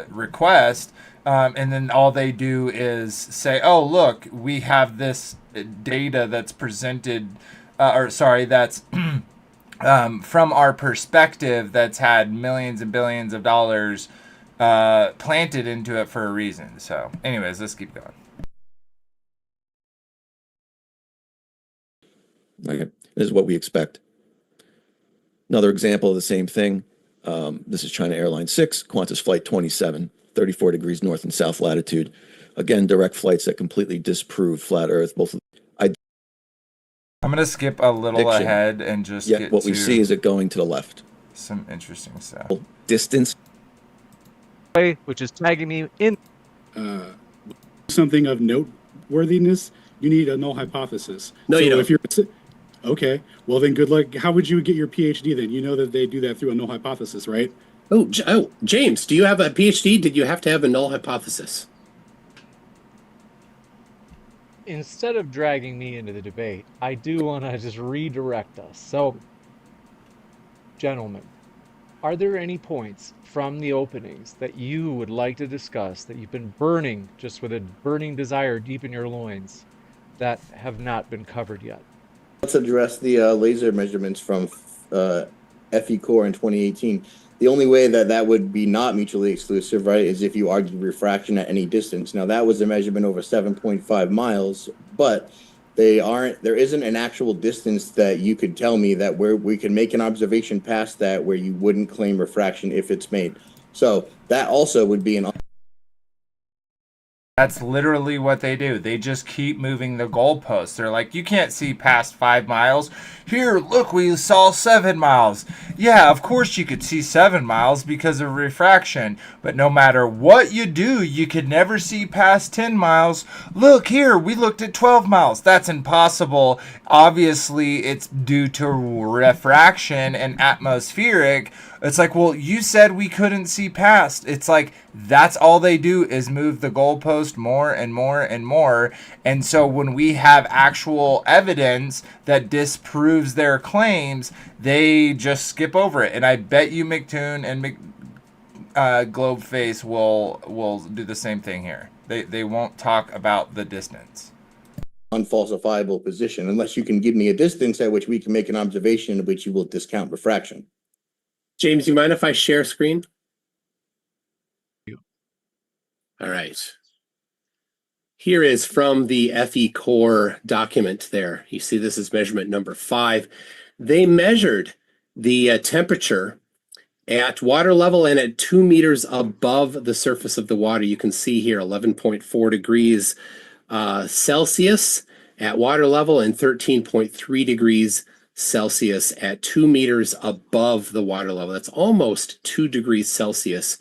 request, and then all they do is say, "Oh, look, we have this data that's presented, that's from our perspective that's had millions and billions of dollars planted into it for a reason." So, anyways, let's keep going. Okay, this is what we expect. Another example of the same thing. This is China Airlines 6, Qantas Flight 27, 34 degrees north and south latitude. Again, direct flights that completely disprove flat Earth. I'm going to skip a little ahead and just get what we see is it going to the left. Some interesting stuff. Distance. Which is tagging me in. Something of noteworthiness, you need a null hypothesis. No, so you don't. If you're okay, well then good luck. How would you get your PhD then? You know that they do that through a null hypothesis, right? Oh, James, do you have a PhD? Did you have to have a null hypothesis? Instead of dragging me into the debate, I do want to just redirect us. So, gentlemen, are there any points from the openings that you would like to discuss that you've been burning, just with a burning desire deep in your loins, that have not been covered yet? Let's address the laser measurements from FE Core in 2018. The only way that would be not mutually exclusive, right, is if you argue refraction at any distance. Now, that was a measurement over 7.5 miles, but there isn't an actual distance that you could tell me that where we can make an observation past that where you wouldn't claim refraction if it's made. So that also would be an... That's literally what they do. They just keep moving the goalposts. They're like, you can't see past 5 miles. Here, look, we saw 7 miles. Yeah, of course you could see 7 miles because of refraction. But no matter what you do, you could never see past 10 miles. Look here, we looked at 12 miles. That's impossible. Obviously, it's due to refraction and atmospheric. It's like, well, you said we couldn't see past. It's like, that's all they do is move the goalpost more and more and more. And so when we have actual evidence that disproves their claims, they just skip over it. And I bet you McToon and McGlobe will do the same thing here. They won't talk about the distance. Unfalsifiable position, unless you can give me a distance at which we can make an observation in which you will discount refraction. James, you mind if I share screen? All right. Here is from the FE Core document there. You see this is measurement number 5. They measured the temperature at water level and at 2 meters above the surface of the water. You can see here 11.4 degrees Celsius at water level and 13.3 degrees Celsius at 2 meters above the water level. That's almost 2 degrees Celsius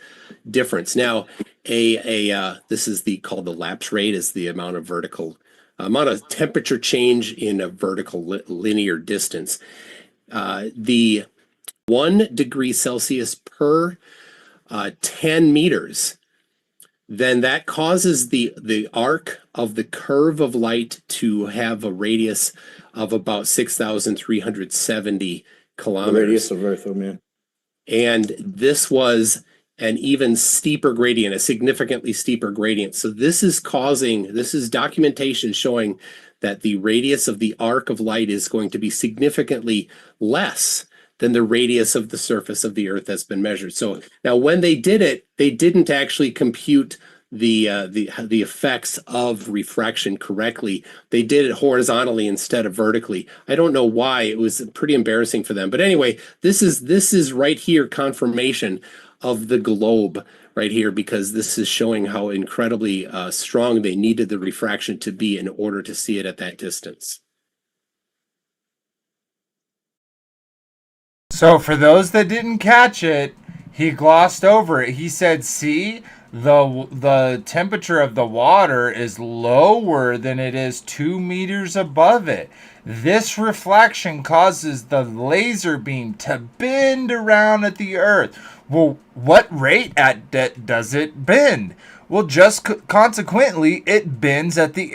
difference. Now, this is called the lapse rate, is the amount of temperature change in a vertical linear distance. The 1 degree Celsius per 10 meters, then that causes the arc of the curve of light to have a radius of about 6,370 kilometers. The radius of Earth, oh man. And this was an even steeper gradient, a significantly steeper gradient. So this is documentation showing that the radius of the arc of light is going to be significantly less than the radius of the surface of the Earth has been measured. So now when they did it, they didn't actually compute the effects of refraction correctly. They did it horizontally instead of vertically. I don't know why. It was pretty embarrassing for them. But anyway, this is right here confirmation of the globe right here, because this is showing how incredibly strong they needed the refraction to be in order to see it at that distance. So for those that didn't catch it, he glossed over it. He said, "See, the temperature of the water is lower than it is 2 meters above it. This reflection causes the laser beam to bend around at the Earth." Well, what rate does it bend? Well, just consequently, it bends at the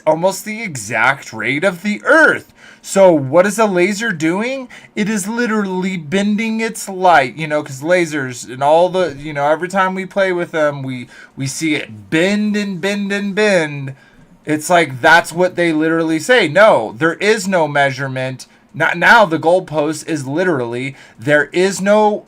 almost the exact rate of the Earth. So what is a laser doing? It is literally bending its light, because lasers and all the, every time we play with them, we see it bend and bend and bend. It's like that's what they literally say. No, there is no measurement. Not now. The goalpost is literally there is no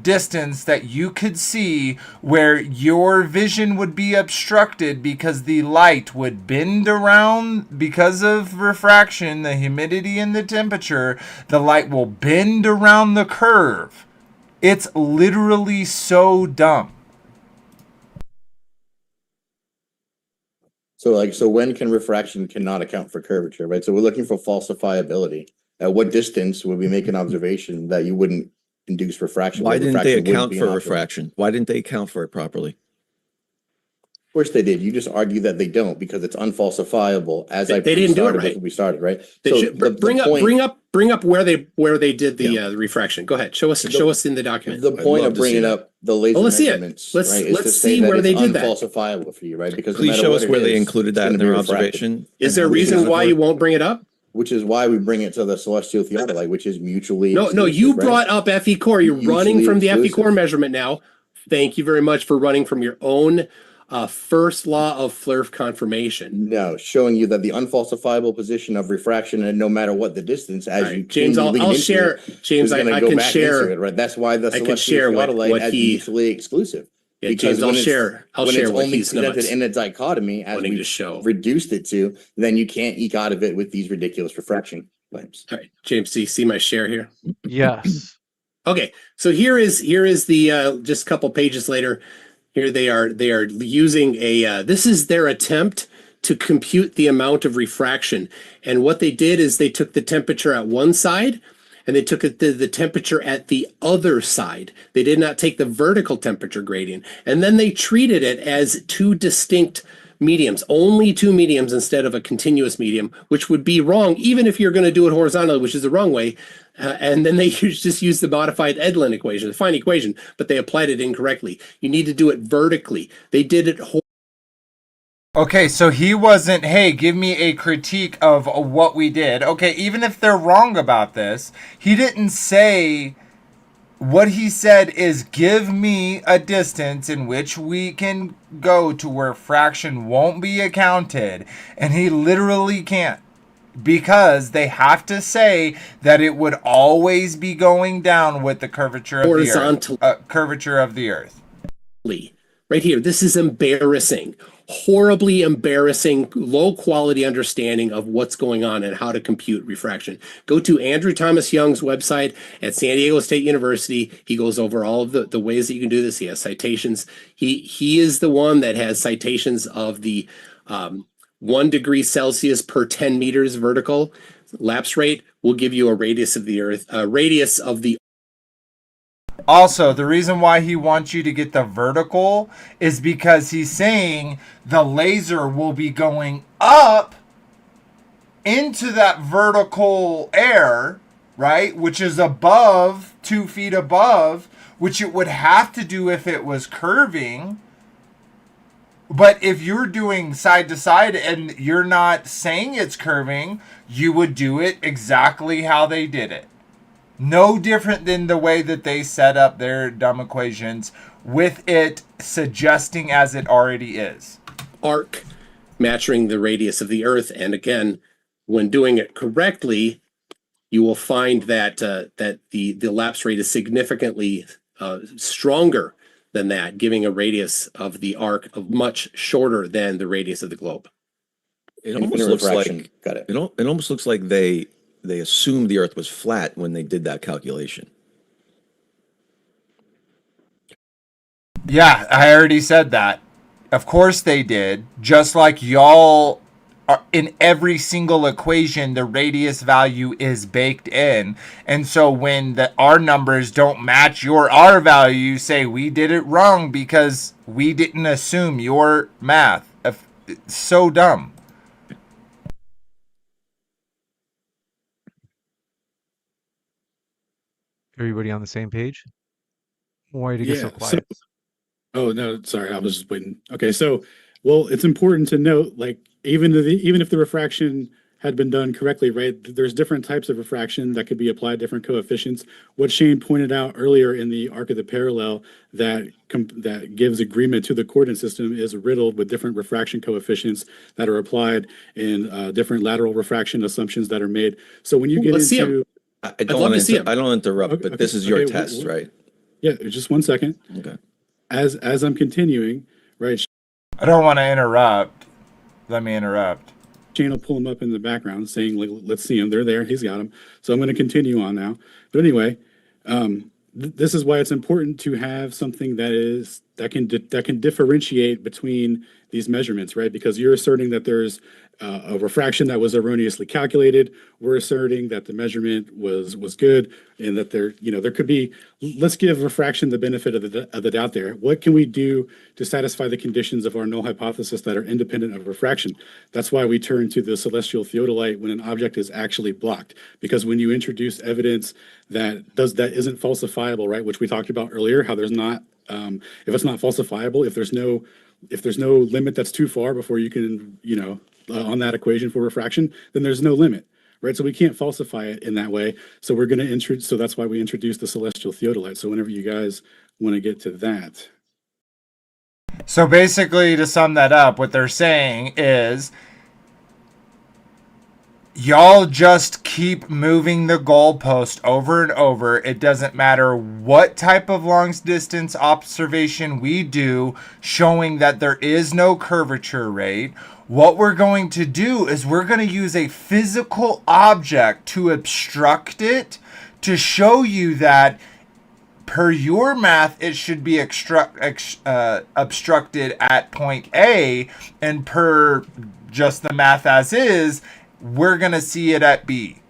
distance that you could see where your vision would be obstructed because the light would bend around because of refraction, the humidity and the temperature. The light will bend around the curve. It's literally so dumb. So when can refraction cannot account for curvature, right? So we're looking for falsifiability. At what distance would we make an observation that you wouldn't induce refraction? Why didn't they refraction wouldn't account be for an option? refraction? Why didn't they account for it properly? Of course they did. You just argue that they don't because it's unfalsifiable. As They didn't do it right. We started, right? They So should the bring up where they did the refraction. Go ahead. Show us in the document. The point of bringing up the laser let's see it. measurements, Let's- right, is let's to say see that where it's they did that. unfalsifiable for you, right? Because Please no matter show what us where it they is, included it's that in gonna be their refracted. observation. Is there a reason why you won't bring it up? Which is why we bring it to the celestial theodolite, which is mutually No, exclusive, you right? brought up FE core. You're running Mutually from the FE exclusive. core measurement now. Thank you very much for running from your own first law of Flerf confirmation. No, showing you that the unfalsifiable position of refraction, and no matter what the distance, as Right. you James, lean I'll into share. it, James, is gonna I go can back share. into it, right? That's why the I can celestial share theodolite what as he. mutually exclusive. Yeah, Because James, I'll when it's share. I'll when share it's what only he's not presented in a dichotomy as wanting we to show. reduced it to, then you can't eke out of it with these ridiculous refraction claims. All right, James, do you see my share here? Yes. Okay, so here is the just a couple pages later. Here they are using a this is their attempt to compute the amount of refraction. And what they did is they took the temperature at one side and they took the temperature at the other side. They did not take the vertical temperature gradient. And then they treated it as two distinct mediums, only two mediums instead of a continuous medium, which would be wrong even if you're going to do it horizontally, which is the wrong way. And then they just used the modified Edlin equation, the fine equation, but they applied it incorrectly. You need to do it vertically. They did it. Okay, so he wasn't, hey, give me a critique of what we did. Okay, even if they're wrong about this, he didn't say, what he said is give me a distance in which we can go to where fraction won't be accounted. And he literally can't. Because they have to say that it would always be going down with the curvature of the Earth. Curvature of the Earth. Right here, this is embarrassing. Horribly embarrassing, low quality understanding of what's going on and how to compute refraction. Go to Andrew Thomas Young's website at San Diego State University. He goes over all of the ways that you can do this. He has citations. He is the one that has citations of the 1 degree Celsius per 10 meters vertical lapse rate will give you a radius of the Earth, Also, the reason why he wants you to get the vertical is because he's saying the laser will be going up into that vertical air, right? Which is above 2 feet above, which it would have to do if it was curving. But if you're doing side to side and you're not saying it's curving, you would do it exactly how they did it. No different than the way that they set up their dumb equations with it suggesting as it already is. Arc matching the radius of the Earth. And again, when doing it correctly, you will find that the lapse rate is significantly stronger than that, giving a radius of the arc of much shorter than the radius of the globe. It Infinite almost looks refraction. like Got it. it almost looks like they assumed the Earth was flat when they did that calculation. Yeah, I already said that. Of course they did. Just like y'all are in every single equation, the radius value is baked in. And so when our numbers don't match your R value, you say we did it wrong because we didn't assume your math. It's so dumb. Everybody on the same page? Why did you get so quiet? Oh no, sorry, I was just waiting. Okay, so well, it's important to note, like even if the refraction had been done correctly, right? There's different types of refraction that could be applied, different coefficients. What Shane pointed out earlier in the arc of the parallel that gives agreement to the coordinate system is riddled with different refraction coefficients that are applied in different lateral refraction assumptions that are made. So when you get into, I don't want to I don't interrupt, but this is your test, right? Yeah, just one second. Okay. As I'm continuing, right? I don't want to interrupt. Let me interrupt. Shane will pull him up in the background saying, like, let's see him. They're there. He's got him. So I'm going to continue on now. But anyway, this is why it's important to have something that can differentiate between these measurements, right? Because you're asserting that there's a refraction that was erroneously calculated. We're asserting that the measurement was good, and that there could be. Let's give refraction the benefit of the doubt there. What can we do to satisfy the conditions of our null hypothesis that are independent of refraction? That's why we turn to the celestial theodolite when an object is actually blocked. Because when you introduce evidence that isn't falsifiable, right? Which we talked about earlier, how there's not if it's not falsifiable, if there's no limit that's too far before you can, on that equation for refraction, then there's no limit, right? So we can't falsify it in that way. So we're going to introduce. So that's why we introduced the celestial theodolite. So whenever you guys want to get to that. So basically, to sum that up, what they're saying is, y'all just keep moving the goalpost over and over. It doesn't matter what type of long distance observation we do, showing that there is no curvature rate. What we're going to do is we're going to use a physical object to obstruct it, to show you that per your math, it should be obstructed at point A, and per just the math as is, we're gonna see it at B.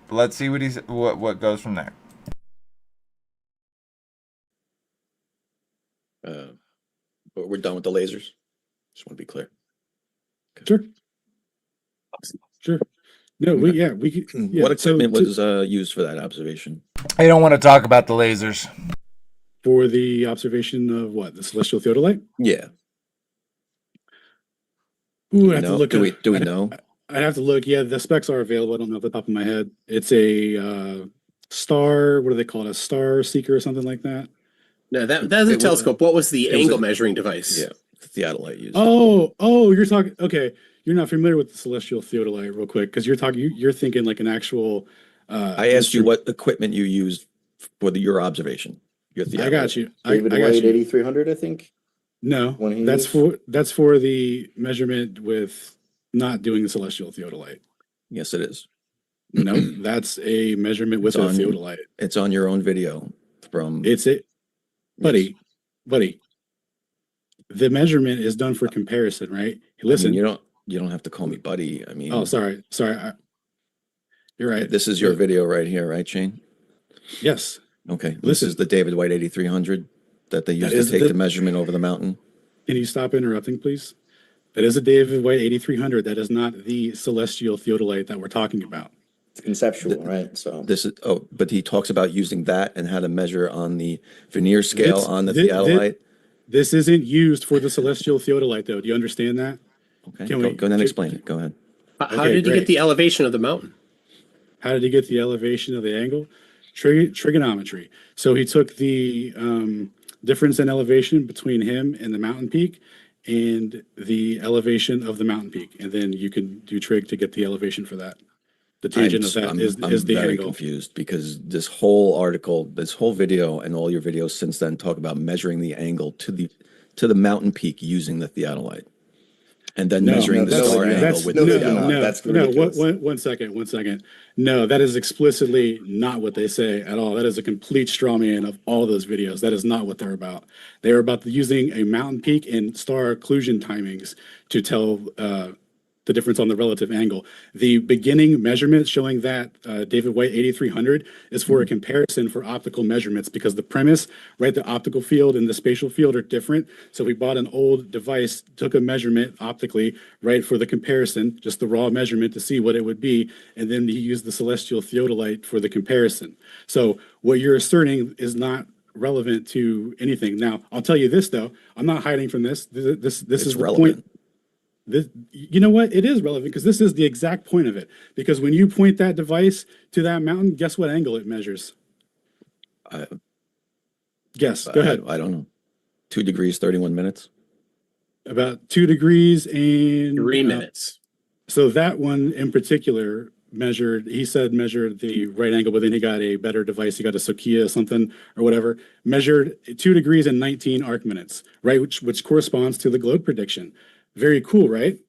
Let's see what goes from there. But we're done with the lasers. Just want to be clear. Okay. Sure. No, we could. What equipment was used for that observation? I don't want to talk about the lasers. For the observation of what? The celestial theodolite? Yeah. Ooh, I have to look. Do we know? I'd have to look. Yeah, the specs are available. I don't know off the top of my head. It's a star. What do they call it? A star seeker or something like that? No, that's a telescope. What was the angle measuring device? Yeah, the theodolite used. Oh, you're talking. Okay, you're not familiar with the celestial theodolite, real quick, because you're thinking like an actual. I asked you what equipment you used for your observation. Your theodolite. I got you. David I got White you. 8300, I think. No, that's for the measurement with not doing the celestial theodolite. Yes, it is. No, that's a measurement with a theodolite. It's on your own video from. Buddy. The measurement is done for comparison, right? Listen, I mean, you don't have to call me buddy. I mean. Oh, sorry. You're right. This is your video right here, right, Shane? Yes. Okay. This is the David White 8300 that they used to take the measurement over the mountain. Can you stop interrupting, please? That is a David White 8300. That is not the celestial theodolite that we're talking about. It's conceptual, right? So this is but he talks about using that and how to measure on the vernier scale on the theodolite. This isn't used for the celestial theodolite, though. Do you understand that? Okay. Go ahead and explain it. Go ahead. How did he get the elevation of the mountain? How did he get the elevation of the angle? Trigonometry. So he took the difference in elevation between him and the mountain peak and the elevation of the mountain peak. And then you can do trig to get the elevation for that. The tangent of that is the very angle. confused because this whole article, this whole video, and all your videos since then talk about measuring the angle to the mountain peak using the theodolite, and then measuring the star angle with the theodolite. That's ridiculous. One second. No, that is explicitly not what they say at all. That is a complete straw man of all those videos. That is not what they're about. They're about using a mountain peak and star occlusion timings to tell the difference on the relative angle. The beginning measurement showing that David White 8300 is for a comparison for optical measurements because the premise, right, the optical field and the spatial field are different. So we bought an old device, took a measurement optically, right, for the comparison, just the raw measurement to see what it would be, and then he used the celestial theodolite for the comparison. So what you're asserting is not relevant to anything. Now, I'll tell you this though, I'm not hiding from this. This is the point. You know what? It is relevant because this is the exact point of it. Because when you point that device to that mountain, guess what angle it measures? Guess. Go ahead. I don't know. 2 degrees, 31 minutes. About 2 degrees and 3 minutes. So that one in particular measured the right angle, but then he got a better device. He got a Sokia something or whatever, measured 2 degrees and 19 arc minutes, right? Which corresponds to the globe prediction. Very cool, right?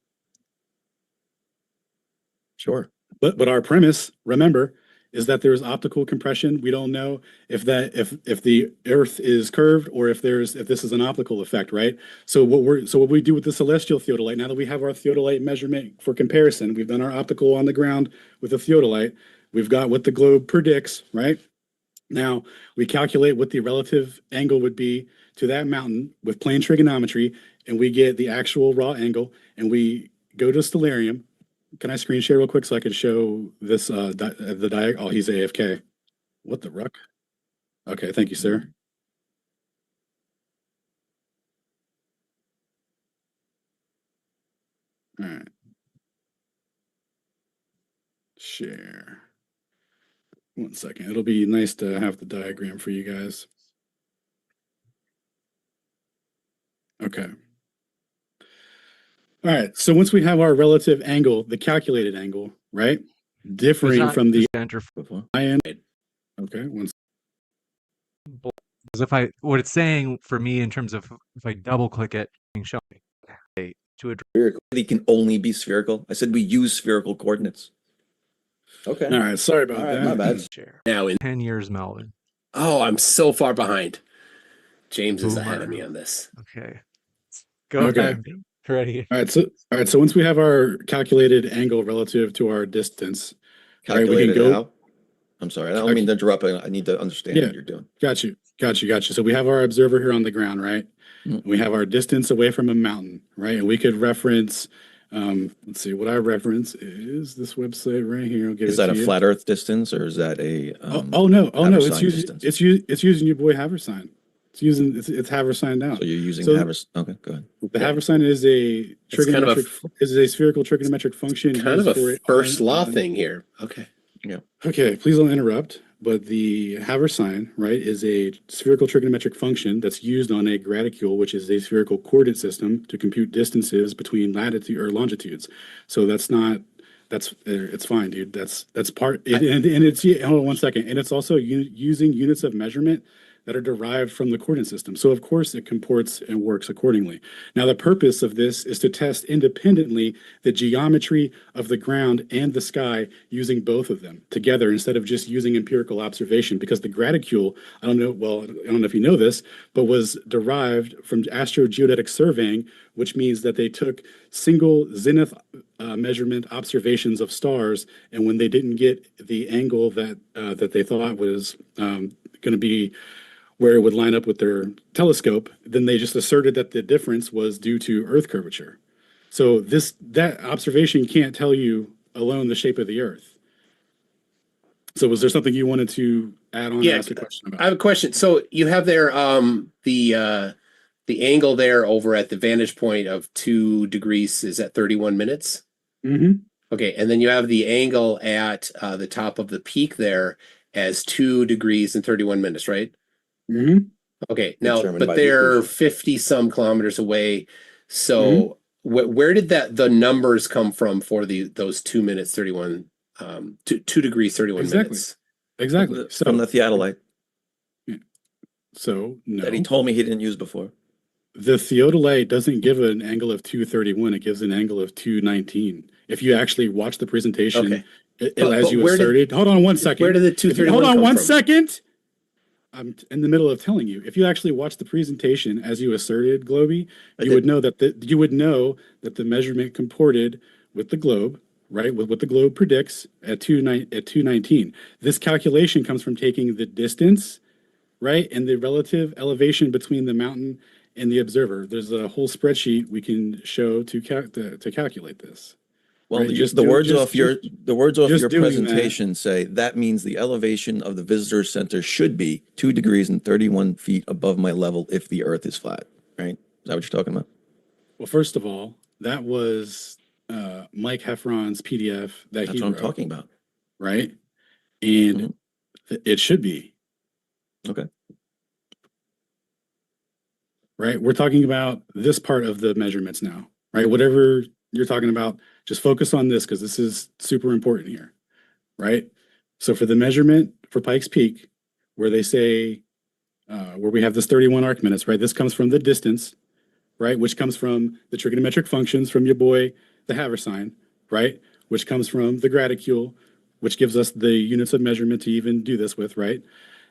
Sure. But our premise, remember, is that there's optical compression. We don't know if the Earth is curved or if this is an optical effect, right? So what we do with the celestial theodolite, now that we have our theodolite measurement for comparison, we've done our optical on the ground with the theodolite, we've got what the globe predicts, right? Now we calculate what the relative angle would be to that mountain with plane trigonometry, and we get the actual raw angle, and we go to Stellarium. Can I screen share real quick so I can show this, the diagram? Oh, he's AFK. What the ruck? Okay, thank you, sir. All right. Share. 1 second. It'll be nice to have the diagram for you guys. Okay. All right. So once we have our relative angle, the calculated angle, right? Differing from the ion. Okay. Because what it's saying for me in terms of if I double click it, show me to a spherical. It can only be spherical. I said we use spherical coordinates. Okay. All right. Sorry about that. My bad. Now in 10 years, Melvin. Oh, I'm so far behind. James is ahead of me on this. Okay. Go ahead. Ready. All right. So once we have our calculated angle relative to our distance, calculated, right, we can go. I'm sorry. I don't mean to interrupt. I need to understand what you're doing. Got you. So we have our observer here on the ground, right? Mm-hmm. We have our distance away from a mountain, right? And we could reference. Let's see. What I reference is this website right here. Is that a flat Earth distance or is that a? Oh no! It's using your boy Haversine. It's Haversine down. So you're using Haversine. Okay, go ahead. The Haversine is a trigonometric, is a spherical trigonometric function. Kind of a first law thing here. Okay. Yeah. Okay, please don't interrupt. But the Haversine, right, is a spherical trigonometric function that's used on a graticule, which is a spherical coordinate system to compute distances between latitude or longitudes. So it's fine, dude. That's part. And it's hold on 1 second. And it's also using units of measurement that are derived from the coordinate system. So of course it comports and works accordingly. Now the purpose of this is to test independently the geometry of the ground and the sky using both of them together instead of just using empirical observation, because the graticule, I don't know if you know this, but was derived from astrogeodetic surveying, which means that they took single zenith measurement observations of stars, and when they didn't get the angle that they thought was going to be where it would line up with their telescope, then they just asserted that the difference was due to Earth curvature. So that observation can't tell you alone the shape of the Earth. So was there something you wanted to add on? Yeah, ask a question about? I have a question. So you have there the angle there over at the vantage point of 2 degrees is at 31 minutes. Mm-hmm. Okay, and then you have the angle at the top of the peak there as 2 degrees and 31 minutes, right? Mm-hmm. Okay, now, but they're 50 some kilometers away. So where did the numbers come from for those 2 minutes, 31 2 degrees 31 Exactly. minutes. Exactly. From the theodolite So no, that he told me he didn't use before. the theodolite doesn't give an angle of 231. It gives an angle of 219. If you actually watch the presentation, Okay. as you where asserted, hold on one second. Where did the 231 hold on come one from? second. I'm in the middle of telling you. If you actually watch the presentation as you asserted, Globey, you would know that the measurement comported with the globe, right? With what the globe predicts at 219. This calculation comes from taking the distance, right, and the relative elevation between the mountain and the observer. There's a whole spreadsheet we can show to calculate this. Well, Right? the words off your doing presentation say that means the elevation of the visitor center should be 2 degrees and 31 feet above my level if the Earth is flat. Right? Is that what you're talking about? Well, first of all, that was Mike Heffron's PDF that That's he what I'm wrote, talking about. right? And it should be. Okay. Right? We're talking about this part of the measurements now, right? Whatever you're talking about, just focus on this because this is super important here, right? So for the measurement for Pikes Peak, where they say, where we have this 31 arc minutes, right? This comes from the distance, right? Which comes from the trigonometric functions from your boy, the Haversine, right? Which comes from the graticule, which gives us the units of measurement to even do this with, right?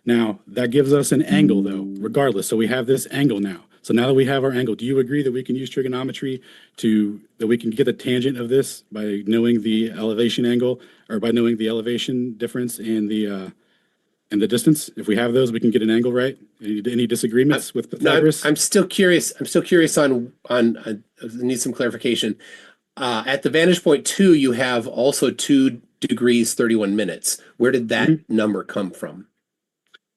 Now, that gives us an angle though, regardless. So we have this angle now. So now that we have our angle, do you agree that we can use trigonometry that we can get the tangent of this by knowing the elevation angle or by knowing the elevation difference and the distance? If we have those, we can get an angle, right? Any disagreements with Pythagoras? I'm still curious. I'm still curious on I need some clarification. At the vantage point 2, you have also 2 degrees 31 minutes. Where did that number come from?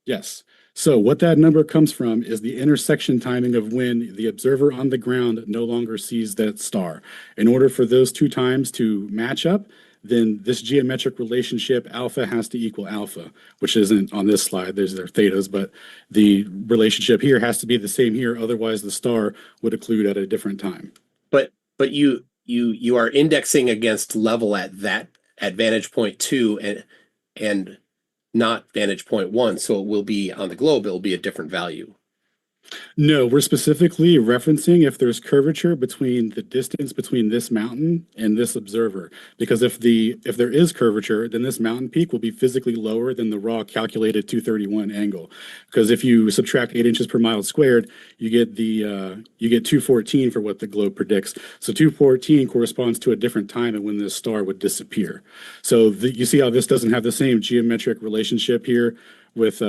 Yes. So what that number comes from is the intersection timing of when the observer on the ground no longer sees that star. In order for those two times to match up, then this geometric relationship alpha has to equal alpha, which isn't on this slide. There's their thetas, but the relationship here has to be the same here. Otherwise, the star would occlude at a different time. But you are indexing against level at vantage point 2 and not vantage point 1, so it will be on the globe, it'll be a different value. No, we're specifically referencing if there's curvature between the distance between this mountain and this observer. Because if there is curvature, then this mountain peak will be physically lower than the raw calculated 231 angle. Because if you subtract 8 inches per mile squared, you get 214 for what the globe predicts. So 214 corresponds to a different time and when this star would disappear. So you see how this doesn't have the same geometric relationship here with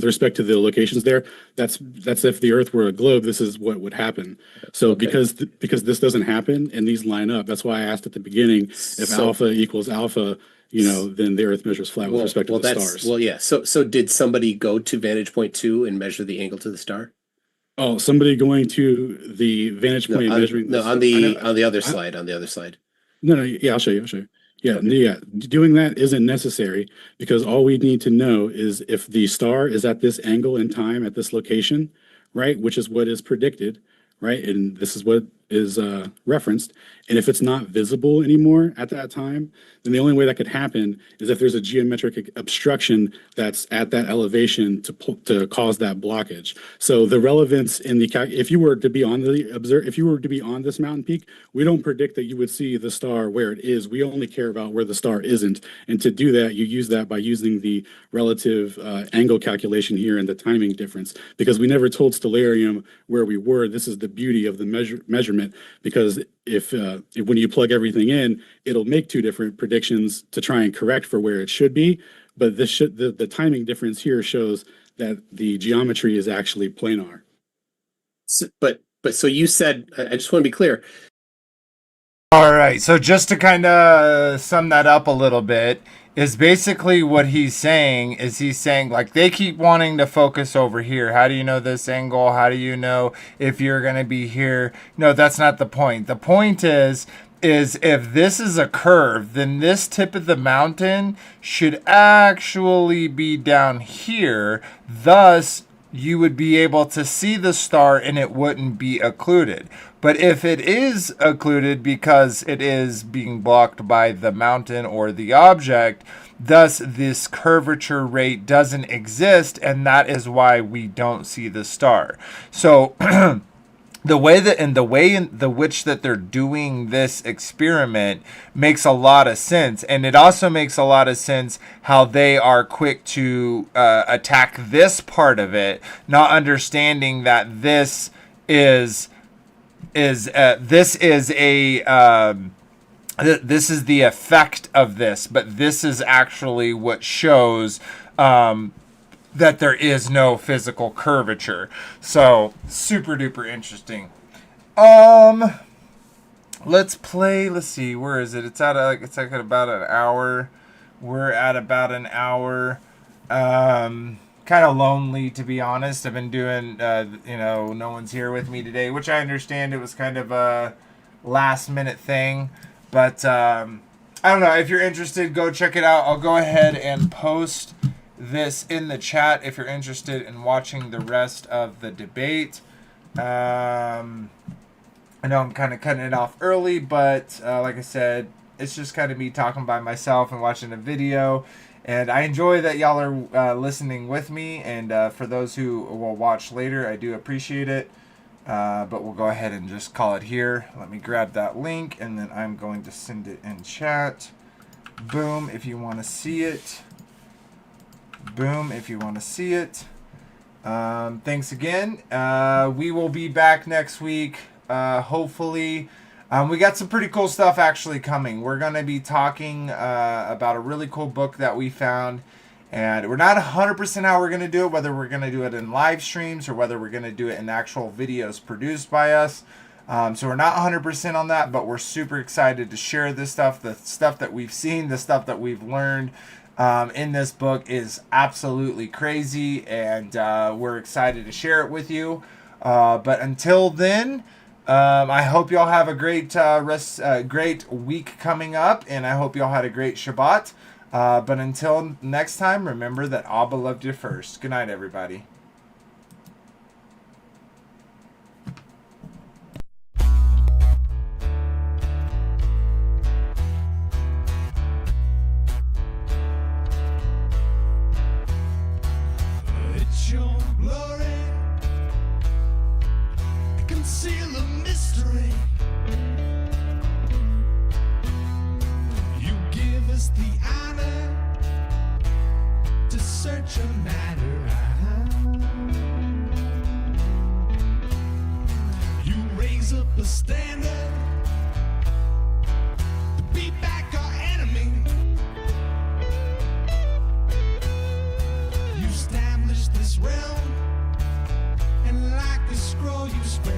respect to the locations there. That's if the Earth were a globe, this is what would happen. So because this doesn't happen and these line up, that's why I asked at the beginning if alpha equals alpha, then the Earth measures flat with respect to the stars. Well, yeah. So did somebody go to vantage point 2 and measure the angle to the star? Oh, somebody going to the vantage point measuring this. On the other slide. On the other slide. No, yeah, I'll show you. Yeah. Doing that isn't necessary because all we need to know is if the star is at this angle in time at this location, right, which is what is predicted, right, and this is what is referenced. And if it's not visible anymore at that time, then the only way that could happen is if there's a geometric obstruction that's at that elevation to cause that blockage. So the relevance in if you were to be on this mountain peak, we don't predict that you would see the star where it is. We only care about where the star isn't. And to do that, you use that by using the relative angle calculation here and the timing difference, because we never told Stellarium where we were. This is the beauty of the measurement, because if when you plug everything in, it'll make two different predictions to try and correct for where it should be. But the timing difference here shows that the geometry is actually planar. So you said, I just want to be clear. All right, so just to kind of sum that up a little bit, is basically what he's saying like they keep wanting to focus over here. How do you know this angle? How do you know if you're going to be here? No, that's not the point. The point is if this is a curve, then this tip of the mountain should actually be down here. Thus, you would be able to see the star and it wouldn't be occluded. But if it is occluded because it is being blocked by the mountain or the object, thus this curvature rate doesn't exist, and that is why we don't see the star. So the way in which that they're doing this experiment makes a lot of sense, and it also makes a lot of sense how they are quick to attack this part of it, not understanding that this is the effect of this, but this is actually what shows that there is no physical curvature. So super duper interesting. Let's see, where is it? It's at about an hour. We're at about an hour. Kind of lonely, to be honest. I've been doing no one's here with me today, which I understand it was kind of a last minute thing, but I don't know. If you're interested, go check it out. I'll go ahead and post this in the chat if you're interested in watching the rest of the debate. I know I'm kind of cutting it off early, but like I said, it's just kind of me talking by myself and watching a video, and I enjoy that y'all are listening with me, and for those who will watch later, I do appreciate it. But we'll go ahead and just call it here. Let me grab that link, and then I'm going to send it in chat. Boom, if you want to see it. Boom, if you want to see it. Thanks again. We will be back next week, hopefully. We got some pretty cool stuff actually coming. We're going to be talking about a really cool book that we found. And we're not 100% how we're going to do it, whether we're going to do it in live streams or whether we're going to do it in actual videos produced by us. So we're not 100% on that, but we're super excited to share this stuff. The stuff that we've seen, the stuff that we've learned in this book is absolutely crazy, and we're excited to share it with you. But until then, I hope y'all have a great great week coming up, and I hope y'all had a great Shabbat. But until next time, remember that ABBA loved you first. Good night, everybody. It's your glory, conceal the mystery. You give us the honor to search a matter out. You raise up a standard to beat back our enemy. You establish this realm, and like a scroll you spread.